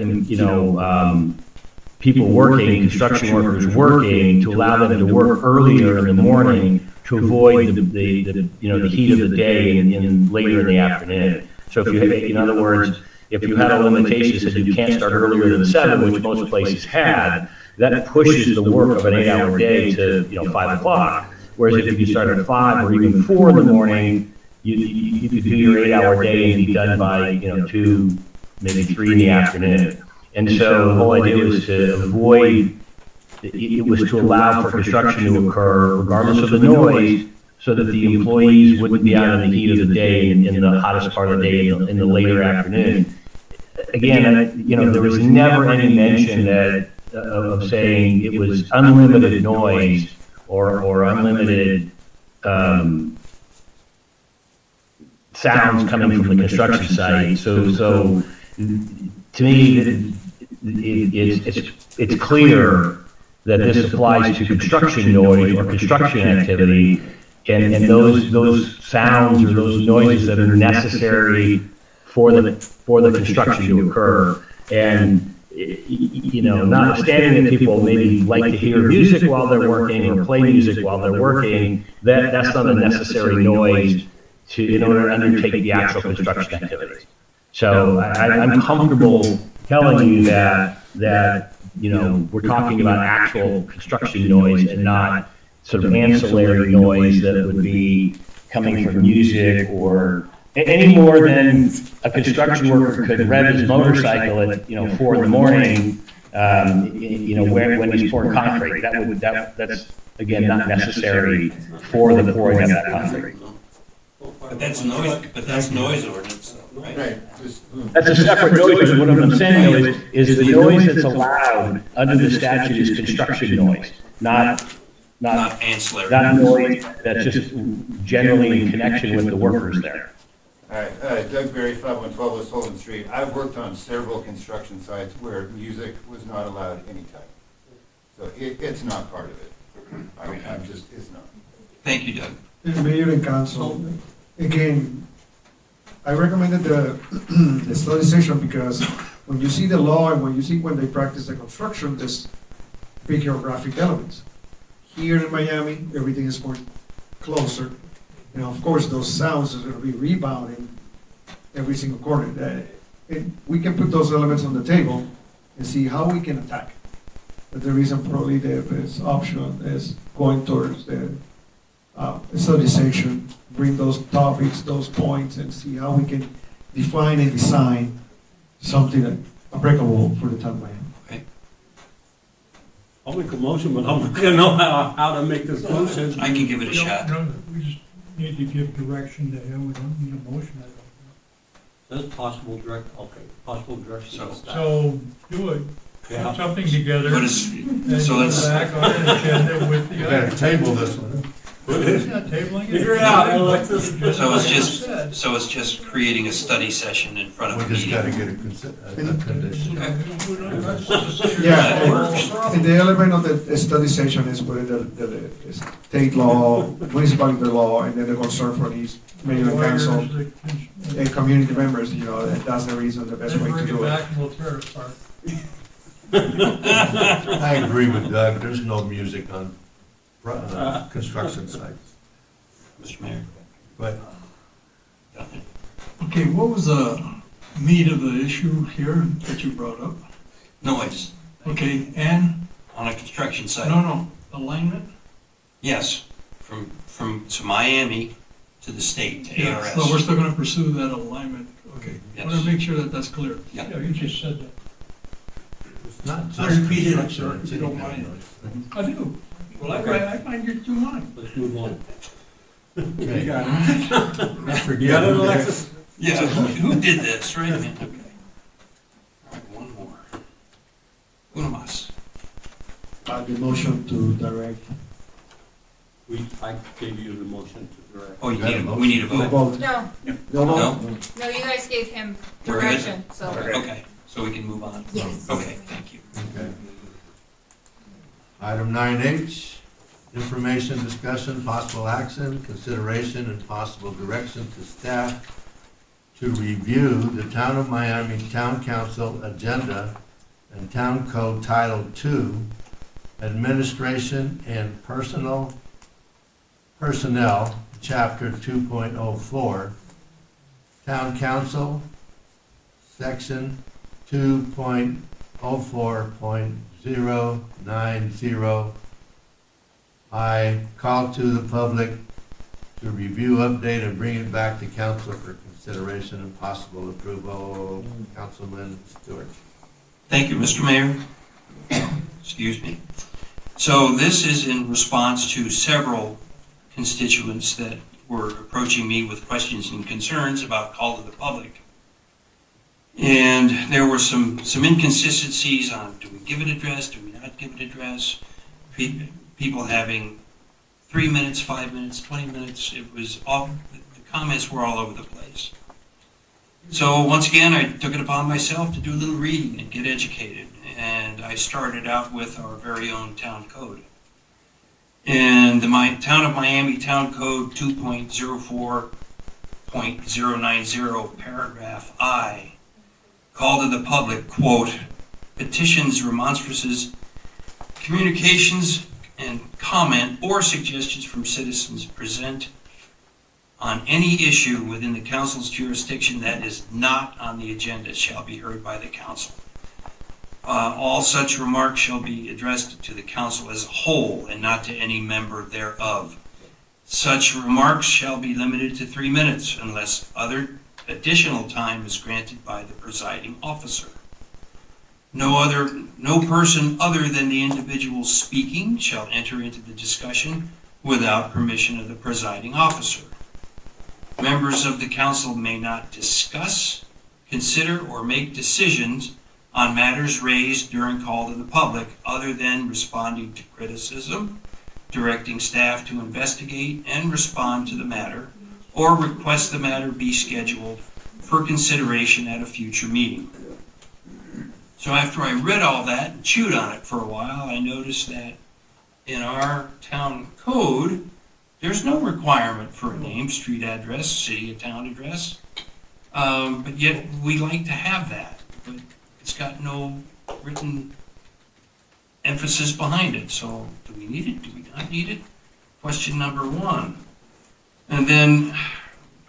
people working, construction workers working, to allow them to work earlier in the morning to avoid the heat of the day and later in the afternoon. So if you, in other words, if you had a limitation that said you can't start earlier than 7, which most places had, that pushes the work of an 8-hour day to 5 o'clock. Whereas if you start at 5 or even 4 in the morning, you could do your 8-hour day and be done by 2, maybe 3 in the afternoon. And so the whole idea was to avoid, it was to allow for construction to occur regardless of the noise, so that the employees wouldn't be out in the heat of the day in the hottest part of the day in the later afternoon. Again, there was never any mention of saying it was unlimited noise or unlimited sounds coming from the construction site. So to me, it's clear that this applies to construction noise or construction activity, and those sounds or those noises that are necessary for the construction to occur. And notwithstanding that people maybe like to hear music while they're working or play music while they're working, that's not a necessary noise in order to undertake the actual construction activities. So I'm comfortable telling you that we're talking about actual construction noise and not sort of ancillary noise that would be coming from music or any more than a construction worker could rev his motorcycle at 4 in the morning when he's pouring concrete. That's again not necessary for the pouring of that concrete. But that's noise ordinance, right? Right. That's a separate noise. What I'm saying though is the noise that's allowed under the statute is construction noise, not ancillary. Not noise that's just generally in connection with the workers there. All right, Doug Berry, 5112 West Holden Street. I've worked on several construction sites where music was not allowed anytime. So it's not part of it. It's not. Thank you, Doug. Mayor and council, again, I recommended the study session because when you see the law and when they practice the construction, there's big geographic elements. Here in Miami, everything is more closer. And of course, those sounds are going to be rebounding every single corner. We can put those elements on the table and see how we can attack. But the reason probably the best option is going towards the study session, bring those topics, those points, and see how we can define and design something that applicable for the town of Miami. Okay. I'll make a motion, but I'm not gonna know how to make this motion. I can give it a shot. No, we just need to give direction to him, we don't need a motion, I don't That's possible direction. So, do it, Yeah. put something together, What and is, go so let's, back on an agenda with the We gotta other. table this one. Figure it out, Alexis. So it's just creating a study session in front of a We just meeting. gotta get a condition. Yeah, and the element of the study session is where the state law, municipality law, and then the concern for these mayor and council and community members, you know, that's the reason, the best way to do it. We'll tear it apart. I agree with Doug, there's no music on construction sites. Mr. Mayor. But Okay, what was the meat of the issue here that you brought up? Noise Okay, and, on a construction site. no, alignment? Yes, to Miami to the state, to Yeah, ARS. so we're still gonna pursue that alignment, okay. I wanna Yes. make sure that that's clear. Yeah. You just said that. it's not just Repeat it, construction, sir, it's if you any don't kind of mind. noise. I do. Well, I find you too mine. Let's move on. Okay. You I forget. got it, Alexis? Yeah, who did this, right? Okay. All right, one more. Uno más. The motion to direct. I gave you the motion to direct. Oh, You got a we need a vote. Vote. No, No, No? no, you guys gave him We're good? direction, so. Okay, so we can move on. Yes. Okay, thank you. Okay. Item 9H, information, discussion, possible action, consideration, and possible direction to staff to review the Town of Miami Town Council agenda and Town Code Title II, Administration and Personnel, Chapter 2.04, Town Council, Section 2.04.090. I call to the public to review, update, and bring it back to council for consideration and possible approval. Councilman Stewart. Thank you, Mr. Mayor. Excuse me. So this is in response to several constituents that were approaching me with questions and concerns about call to the public. And there were some inconsistencies on, do we give an address, do we not give an address? People having 3 minutes, 5 minutes, 20 minutes. It was all, the comments were all over the place. So once again, I took it upon myself to do a little reading and get educated. And I started out with our very own town code. And the Town of Miami Town Code 2.04.090, paragraph I, call to the public, quote, petitions, remonstrances, communications, and comment or suggestions from citizens present on any issue within the council's jurisdiction that is not on the agenda shall be heard by the council. All such remarks shall be addressed to the council as a whole and not to any member thereof. Such remarks shall be limited to 3 minutes unless other additional time is granted by the presiding officer. No person other than the individual speaking shall enter into the discussion without permission of the presiding officer. Members of the council may not discuss, consider, or make decisions on matters raised during call to the public other than responding to criticism, directing staff to investigate and respond to the matter, or request the matter be scheduled for consideration at a future meeting. So after I read all that and chewed on it for a while, I noticed that in our town code, there's no requirement for a name, street address, city and town address, but yet we like to have that, but it's got no written emphasis behind it. So do we need it? Do we not need it? Question number one. And then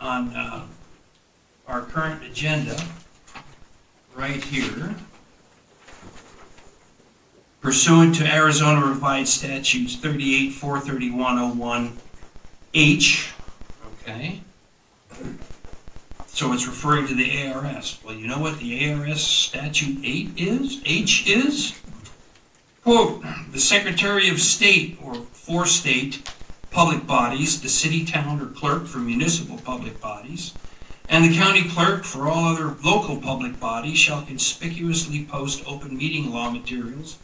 on our current agenda, right here, pursuant to Arizona Revised Statutes 38-431-01H, okay? So it's referring to the ARS. Well, you know what the ARS Statute 8 is? H is? Quote, the Secretary of State or for state public bodies, the city, town, or clerk for municipal public bodies, and the county clerk for all other local public bodies shall conspicuously post open meeting law materials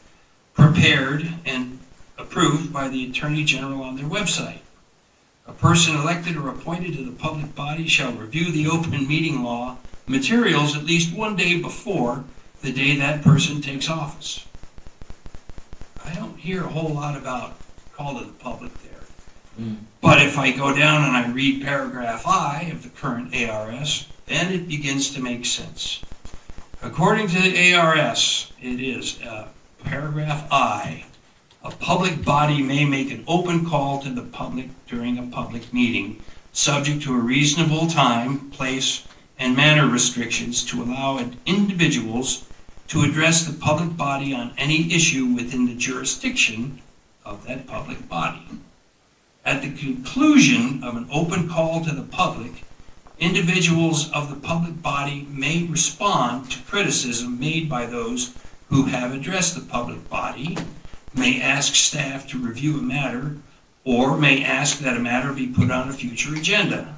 prepared and approved by the Attorney General on their website. A person elected or appointed to the public body shall review the open meeting law materials at least one day before the day that person takes office. I don't hear a whole lot about call to the public there. But if I go down and I read paragraph I of the current ARS, then it begins to make sense. According to the ARS, it is paragraph I. A public body may make an open call to the public during a public meeting, subject to a reasonable time, place, and manner restrictions to allow individuals to address the public body on any issue within the jurisdiction of that public body. At the conclusion of an open call to the public, individuals of the public body may respond to criticism made by those who have addressed the public body, may ask staff to review a matter, or may ask that a matter be put on a future agenda.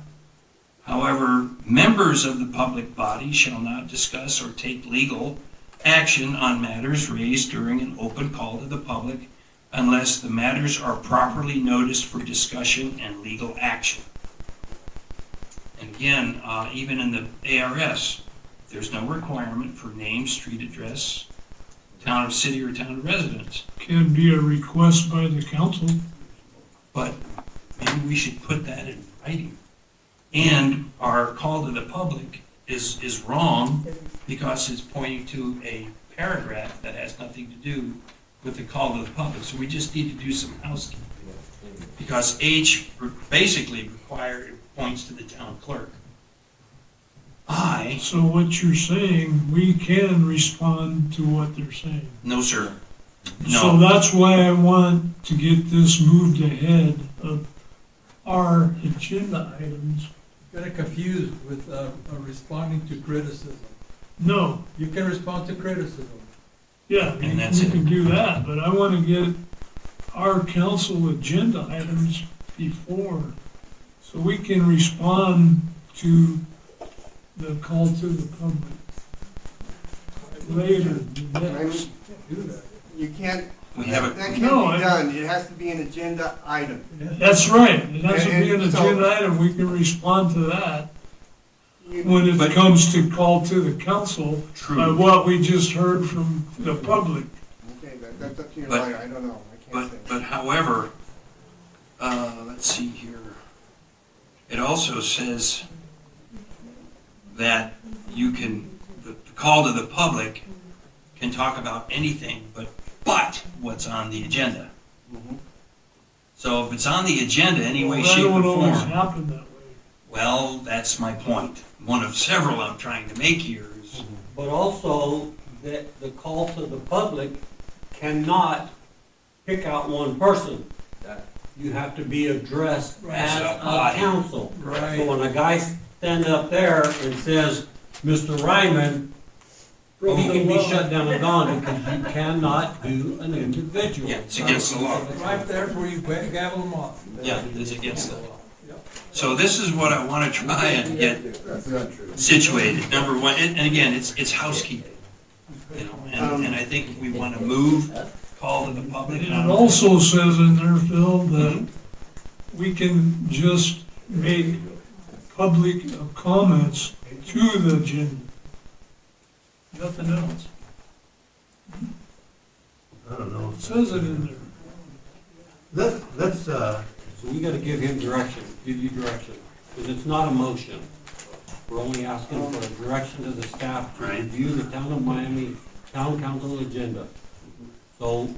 However, members of the public body shall not discuss or take legal action on matters raised during an open call to the public unless the matters are properly noticed for discussion and legal action. And again, even in the ARS, there's no requirement for name, street address, town of city or town of residence. Can be a request by the council. But maybe we should put that in writing. And our call to the public is wrong because it's pointing to a paragraph that has nothing to do with the call to the public. So we just need to do some housekeeping. Because H basically points to the town clerk. So what you're saying, we can respond to what they're saying. No, sir. So No. that's why I want to get this moved ahead of our agenda items. Got it confused with responding to criticism. No, You can respond to criticism. yeah, we And that's can it. do that, but I want to get our council agenda items before, so we can respond to the call to the public later. Next. You can't, We have it. that No, can't be done, it has to be an agenda item. That's right, it has to be an And so- agenda item, we can respond to that You- when it But- comes to call to the council by True. what we just heard from the public. Okay, that's up to your But- lawyer, I don't know, I can't say. But however, let's see here. It also says that you can, the call to the public can talk about anything but what's on the agenda. Mhm. So if it's on the agenda any way, Well, shape, that or don't always form, happen that way. well, that's my point. One of several I'm trying to make here is, But also, that the call to the public cannot pick out one person. You have to be addressed as a a body. council. Right. So when a guy stands up there and says, Mr. Ryman, he can be shut down and gone because you cannot do an individual. yeah, it's against the law. Right there's where you gavel them off. Yeah, it's against the law. So this is what I want to try and get That's not true. situated. Number one, and again, it's housekeeping. You know, and I think we want to move call to the public. And it also says in there, Phil, that we can just make public comments to the agenda. Nothing else. I don't know. It says it in there. Let's, So we gotta give him direction, give you direction, because it's not a motion. We're only asking for a direction to the staff to Right. review the town of Miami town council agenda. So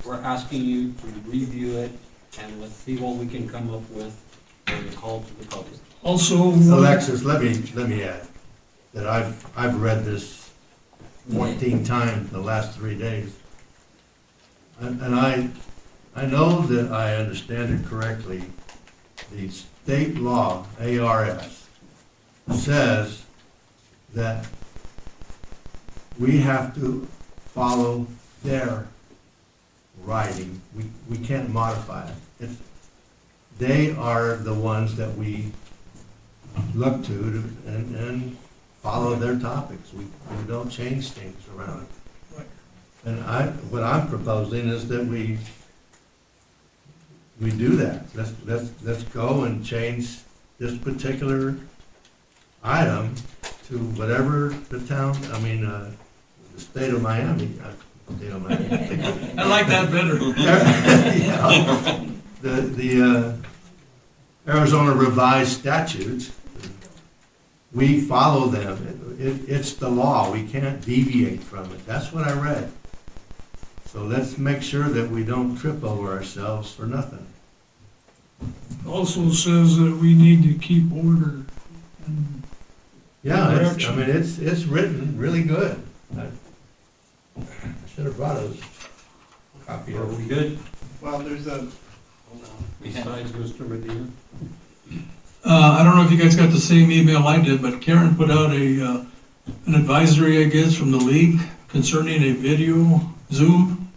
we're asking you to review it and let's see what we can come up with for the call to the public. Also, Alexis, let me add that I've read this 14 times in the last 3 days. And I know that I understand it correctly. The state law, ARS, says that we have to follow their writing. We can't modify it. They are the ones that we look to and follow their topics. We don't change things around. Right. And what I'm proposing is that we we do that. Let's go and change this particular item to whatever the town, the state of Miami, state of Miami. I like that better. The Arizona revised statutes, we follow them. It's the law. We can't deviate from it. That's what I read. So let's make sure that we don't trip over ourselves for nothing. Also says that we need to keep order. And Yeah, direction. it's written really good. I should have brought a copy Are of we it. good? Well, there's a, Besides Mr. Medina? I don't know if you guys got the same email I did, but Karen put out an advisory, I guess, from the league concerning a video Zoom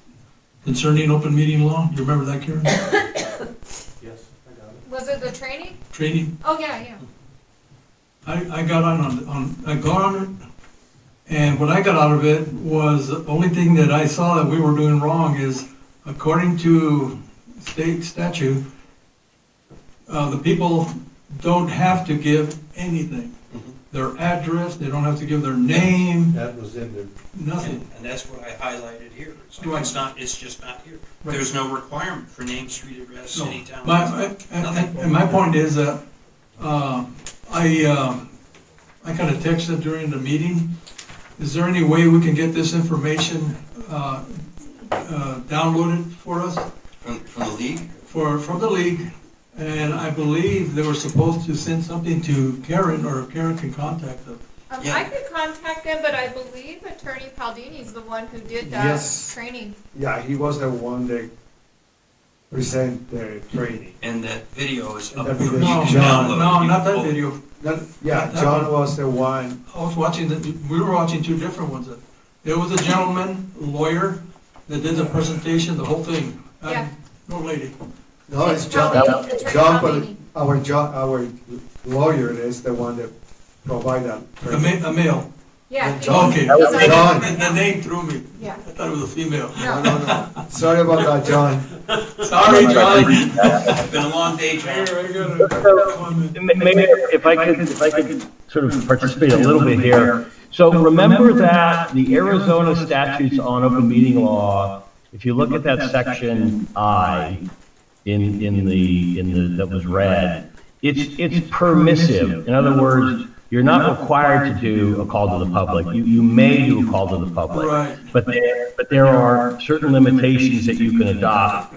concerning open meeting law. You remember that, Karen? Yes, I got it. Was it the training? Training. Oh, yeah. I got I got on it, and what I got out of it was the only thing that I saw that we were doing wrong is, according to state statute, the people don't have to give anything. Their address, they don't have to give their name, That was in there. nothing. And that's what I highlighted here. It's like, Right. it's just not here. Right. There's no requirement for name, street address, No. city, town. And my point is that, I kind of texted during the meeting, is there any way we can get this information, downloaded for us? From the league? From the league, and I believe they were supposed to send something to Karen, or Karen can contact them. Yeah. I could contact them, but I believe Attorney Paldini's the one who did that Yes. training. Yeah, he was the one that present the training. And that video is And up that for video No, is John. no, not that video. Yeah, John was the one. I was watching, we were watching two different ones. There was a gentleman, lawyer, that did the presentation, the whole thing. Yeah. No lady. No, it's John. Paldini, Attorney John, but Paldini. our lawyer is the one that provide that. A male. Yeah. John. Okay. That was John. The name threw me. Yeah. I thought it was a female. No. Sorry about that, John. Sorry, John. It's been a long day, John. I got a comment. Maybe if I could sort of participate a little bit here. So remember that the Arizona statutes on open meeting law, if you look at that section I in the that was read, it's permissive. In other words, you're not required to do a call to the public. You may do a call to the public, Right. but there are certain limitations that you can adopt.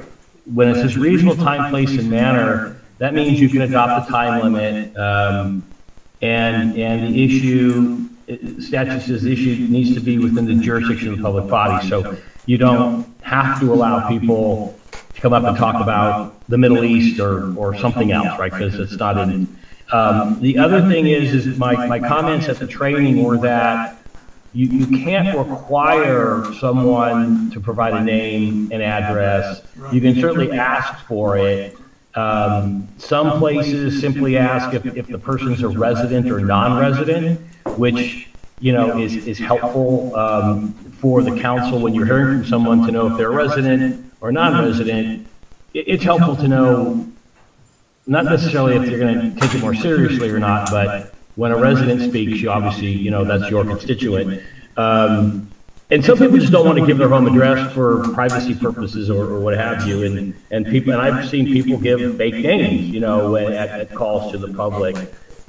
When it says reasonable time, place, and manner, that means you can adopt a time limit, and the issue, statute says the issue needs to be within the jurisdiction of the public body. So you don't have to allow people to come up and talk about the Middle East or something else, right? Because it's not in. The other thing is my comments at the training were that you can't require someone to provide a name and address. You can certainly ask for it. Some places simply ask if the person's a resident or non-resident, which, is helpful for the council when you're hearing from someone to know if they're a resident or non-resident. It's helpful to know, not necessarily if you're going to take it more seriously or not, but when a resident speaks, you obviously, that's your constituent. And some people just don't want to give their home address for privacy purposes or what have you. And I've seen people give fake names, at calls to the public.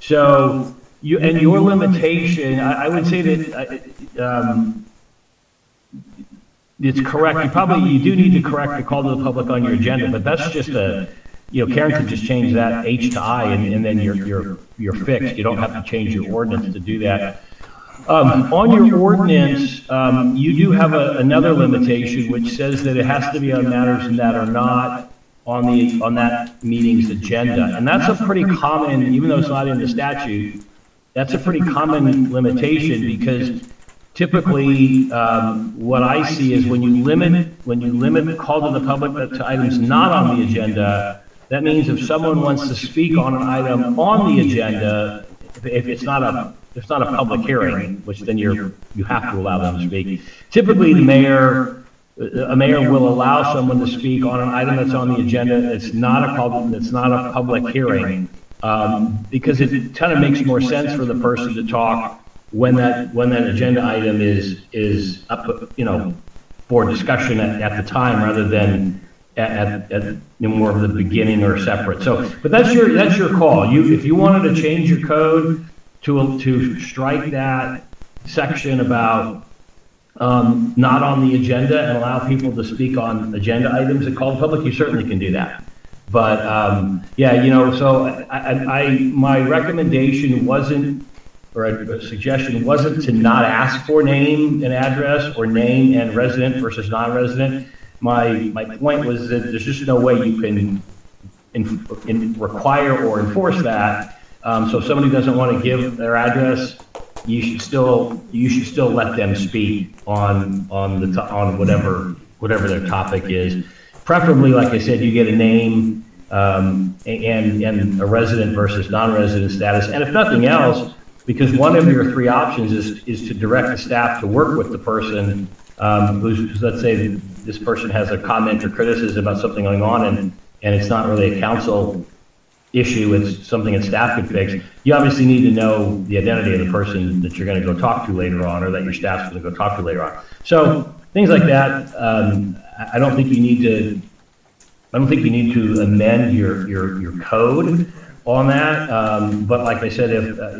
So your limitation, I would say that it's correct. You do need to correct the call to the public on your agenda, but that's just Karen can just change that H to I, and then you're fixed. You don't have to change your ordinance to do that. On your ordinance, you do have another limitation, which says that it has to be on matters that are not on that meeting's agenda, and that's a pretty common, even though it's not in the statute, that's a pretty common limitation, because typically what I see is when you limit call to the public to items not on the agenda, that means if someone wants to speak on an item on the agenda, if it's not a public hearing, which then you have to allow them to speak. Typically, the mayor a mayor will allow someone to speak on an item that's on the agenda. It's not a public hearing, because it kind of makes more sense for the person to talk when that agenda item is up, for discussion at the time, rather than at more of the beginning or separate. So, but that's your call. If you wanted to change your code to strike that section about not on the agenda and allow people to speak on agenda items that call the public, you certainly can do that. But so my recommendation wasn't, or a suggestion wasn't, to not ask for name and address or name and resident versus non-resident. My point was that there's just no way you can require or enforce that. So if somebody doesn't want to give their address, you should still let them speak on whatever their topic is. Preferably, like I said, you get a name and a resident versus non-resident status. And if nothing else, because one of your three options is to direct the staff to work with the person who's, let's say this person has a comment or criticism about something going on and it's not really a council issue, it's something that staff could fix. You obviously need to know the identity of the person that you're going to go talk to later on, or that your staff's going to go talk to later on. So things like that, I don't think you need to amend your code on that. But like I said,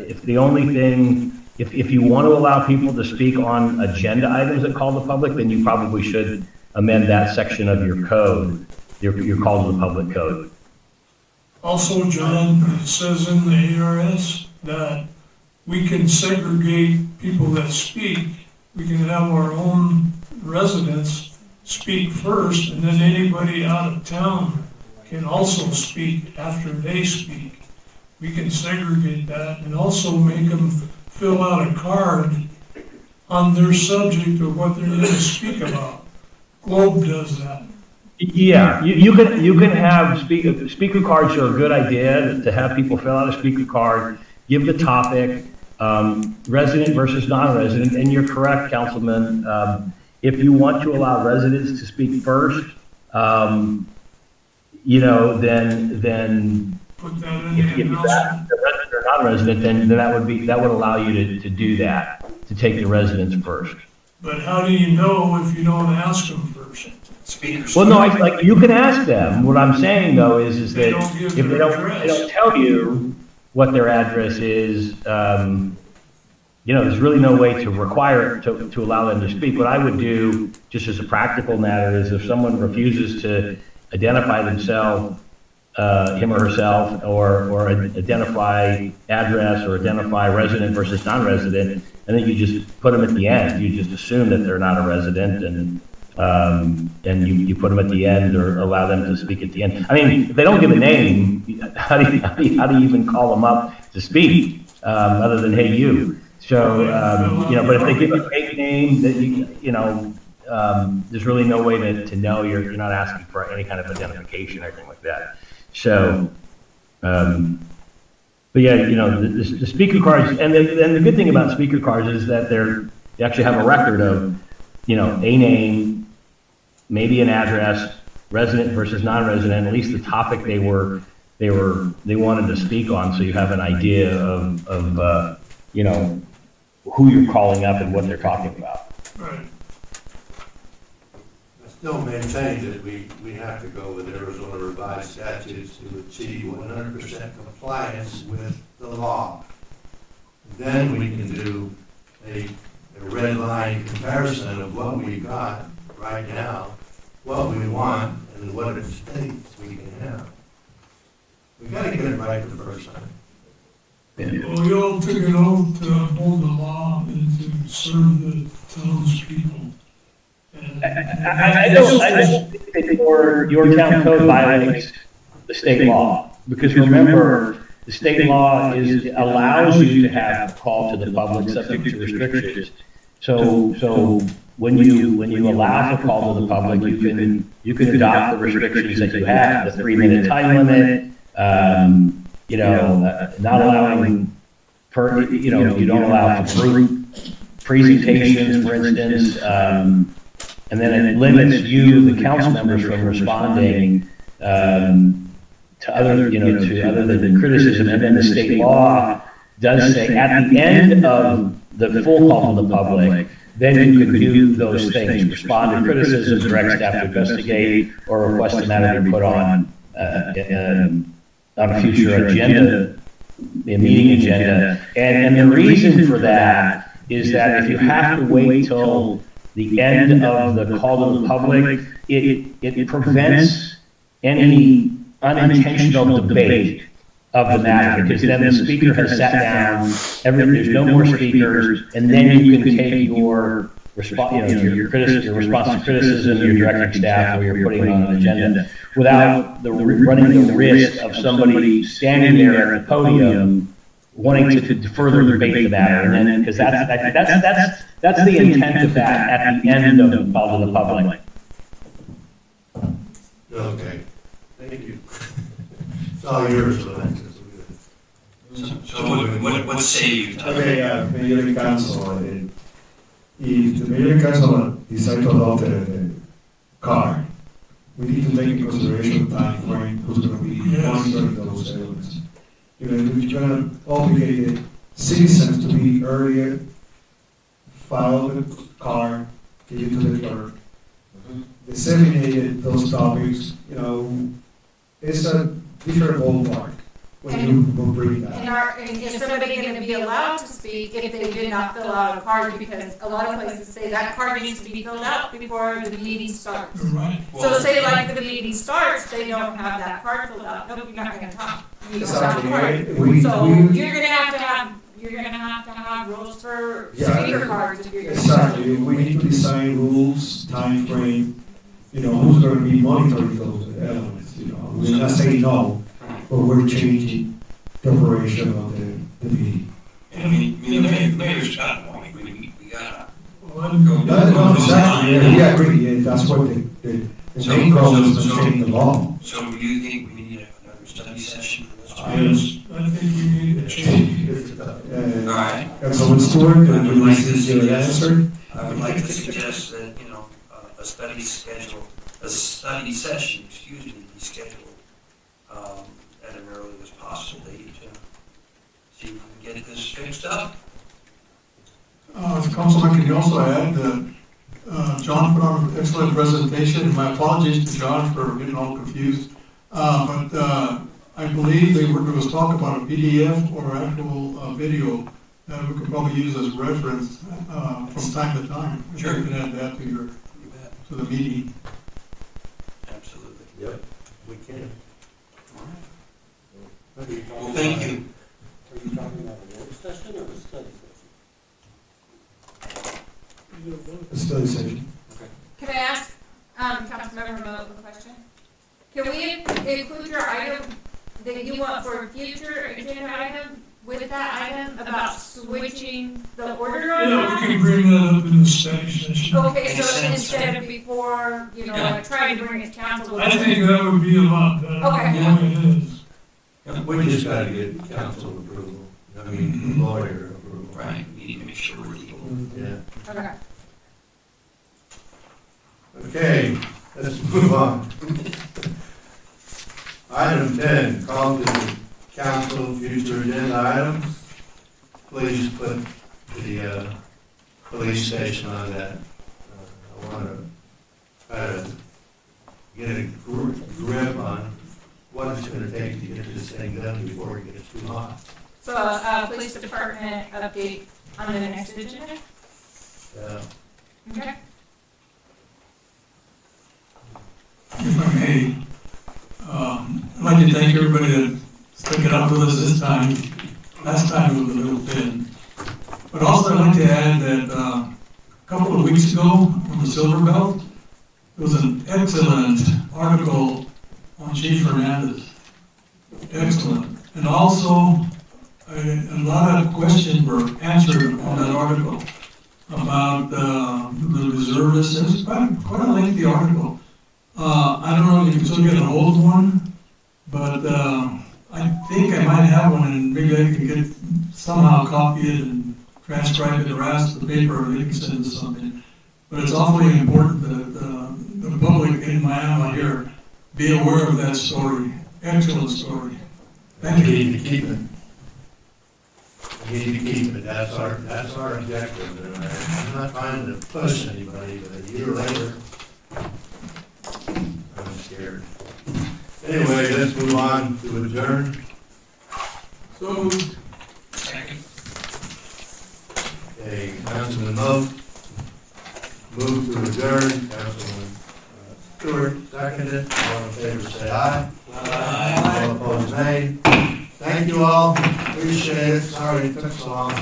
if the only thing, if you want to allow people to speak on agenda items that call the public, then you probably should amend that section of your code, your call to the public code. Also, John, it says in the ARS that we can segregate people that speak. We can have our own residents speak first, and then anybody out of town can also speak after they speak. We can segregate that and also make them fill out a card on their subject of what they're going to speak about. Globe does that. Yeah, you can have speaker cards are a good idea, to have people fill out a speaker card, give the topic, resident versus non-resident, and you're correct, Councilman. If you want to allow residents to speak first, then Put that in if you ask the resident or non-resident, then that would allow you to do that, to take the residents first. But how do you know if you don't ask them first? Speakers. Well, no, you can ask them. What I'm saying though is that if they don't tell you what their address is, there's really no way to require it to allow them to speak. What I would do, just as a practical matter, is if someone refuses to identify themselves, him or herself, or identify address or identify resident versus non-resident, and then you just put them at the end. You just assume that they're not a resident, and you put them at the end, or allow them to speak at the end. I mean, if they don't give a name, how do you even call them up to speak, other than hey you? So but if they give a fake name, that there's really no way to know you're not asking for any kind of identification or anything like that. So, but yeah, the speaker cards, and the good thing about speaker cards is that they actually have a record of, a name, maybe an address, resident versus non-resident, at least the topic they wanted to speak on, so you have an idea of who you're calling up and what they're talking about. Right. I still maintain that we have to go with Arizona revised statutes to achieve 100% compliance with the law. Then we can do a red line comparison of what we've got right now, what we want, and what it states we can have. We gotta get it right the first time. Well, we all took an oath to uphold the law and to serve the townspeople. I don't think that your town code violates the state law, because remember, the state law allows you to have a call to the public subject to restrictions. So when you allow for call to the public, you can adopt the restrictions that you have, the 3-minute time limit, not allowing you don't allow for group presentations, for instance, and then it limits you, the council members, from responding to other, to other than criticism. And then the state law does say at the end of the full call to the public, then you can do those things, respond to criticism, direct staff to investigate, or request a matter be put on a future agenda, a meeting agenda. And the reason for that is that if you have to wait till the end of the call to the public, it prevents any unintentional debate of the matter, because then the speaker has sat down, there's no more speakers, and then you can take your response, your response to criticism, your directing staff, or you're putting on an agenda, without running the risk of somebody standing there at the podium wanting to further debate the matter, and then, because that's the intent of that at the end of the call to the public. Okay, thank you. It's all yours, Alexis. So what say you, Tom? Okay, Mayor and Council, if the Mayor and Council decide to adopt a car, we need to take into consideration time frame, who's going to be monitoring those elements. You're going to obligate citizens to be earlier, file the car, give it to the clerk, disseminate those topics, it's a different ballpark when you will bring that. And is somebody gonna be allowed to speak if they did not fill out a card? Because a lot of places say that card needs to be filled out before the meeting starts. Right. So say like the meeting starts, they don't have that card filled out, nope, you're not gonna talk. You don't have a card. So you're gonna have to have rules for speaker cards if you're gonna. Exactly, we need to design rules, time frame, who's going to be monitoring those elements, We're not saying no, but we're changing the operation of the meeting. I mean, the mayor's got a point, we gotta go. No, exactly, we agree, that's what the main goal is to change the law. So do you think we need another study session for this? I think we need a change. All right. Councilman Stewart, would you like to give an answer? I would like to suggest that, a study session, be scheduled at an earliest possible date to see if we can get this fixed up. Councilman, can you also add that John put on an excellent presentation, and my apologies to John for getting all confused. But I believe there was talk about a PDF or actual video that we could probably use as reference from time to time. Sure. You can add that to the meeting. Absolutely. Yep, we can. All right. Well, thank you. Are you talking about a work session or a study session? A study session. Can I ask, Councilmember Mo a question? Can we include your item that you want for a future agenda item with that item about switching the order on Yeah, that? we can bring that up in the study session. Okay, Makes so sense. instead of before, like trying to bring it to council. I think that would be a lot better Okay. than the way it is. We just gotta get council approval, lawyer approval. Right, we need to make sure we're legal. Yeah. Okay. Okay, let's move on. Item 10, call to the council future agenda items. Please put the police station on that. I want to try to get a grip on what it's going to take to get this thing done before it gets too hot. So, police department update on the next agenda? Okay. If I may, I'd like to thank everybody that stuck it out with us this time. Last time it was a little thin. But also I'd like to add that a couple of weeks ago on the Silver Belt, there was an excellent article on Chief Hernandez. Excellent. And also, a lot of questions were answered on that article about the reservists. It was quite a lengthy article. I don't know if you can still get an old one, but I think I might have one, and maybe I can get somehow copy it and transcribe it or ask the paper, or they can send us something. But it's awfully important that Miami here, be aware of that story. Excellent story. Thank you. We need to keep it. We need to keep it, that's our objective, and I'm not trying to push anybody, but a year later, I'm scared. Anyway, let's move on to adjourn. So moved. Second. Okay, Councilman Moak, move to adjourn, Councilman Stewart, seconded, all in favor say aye. All opposed nay. Thank you all, appreciate it, sorry it took so long.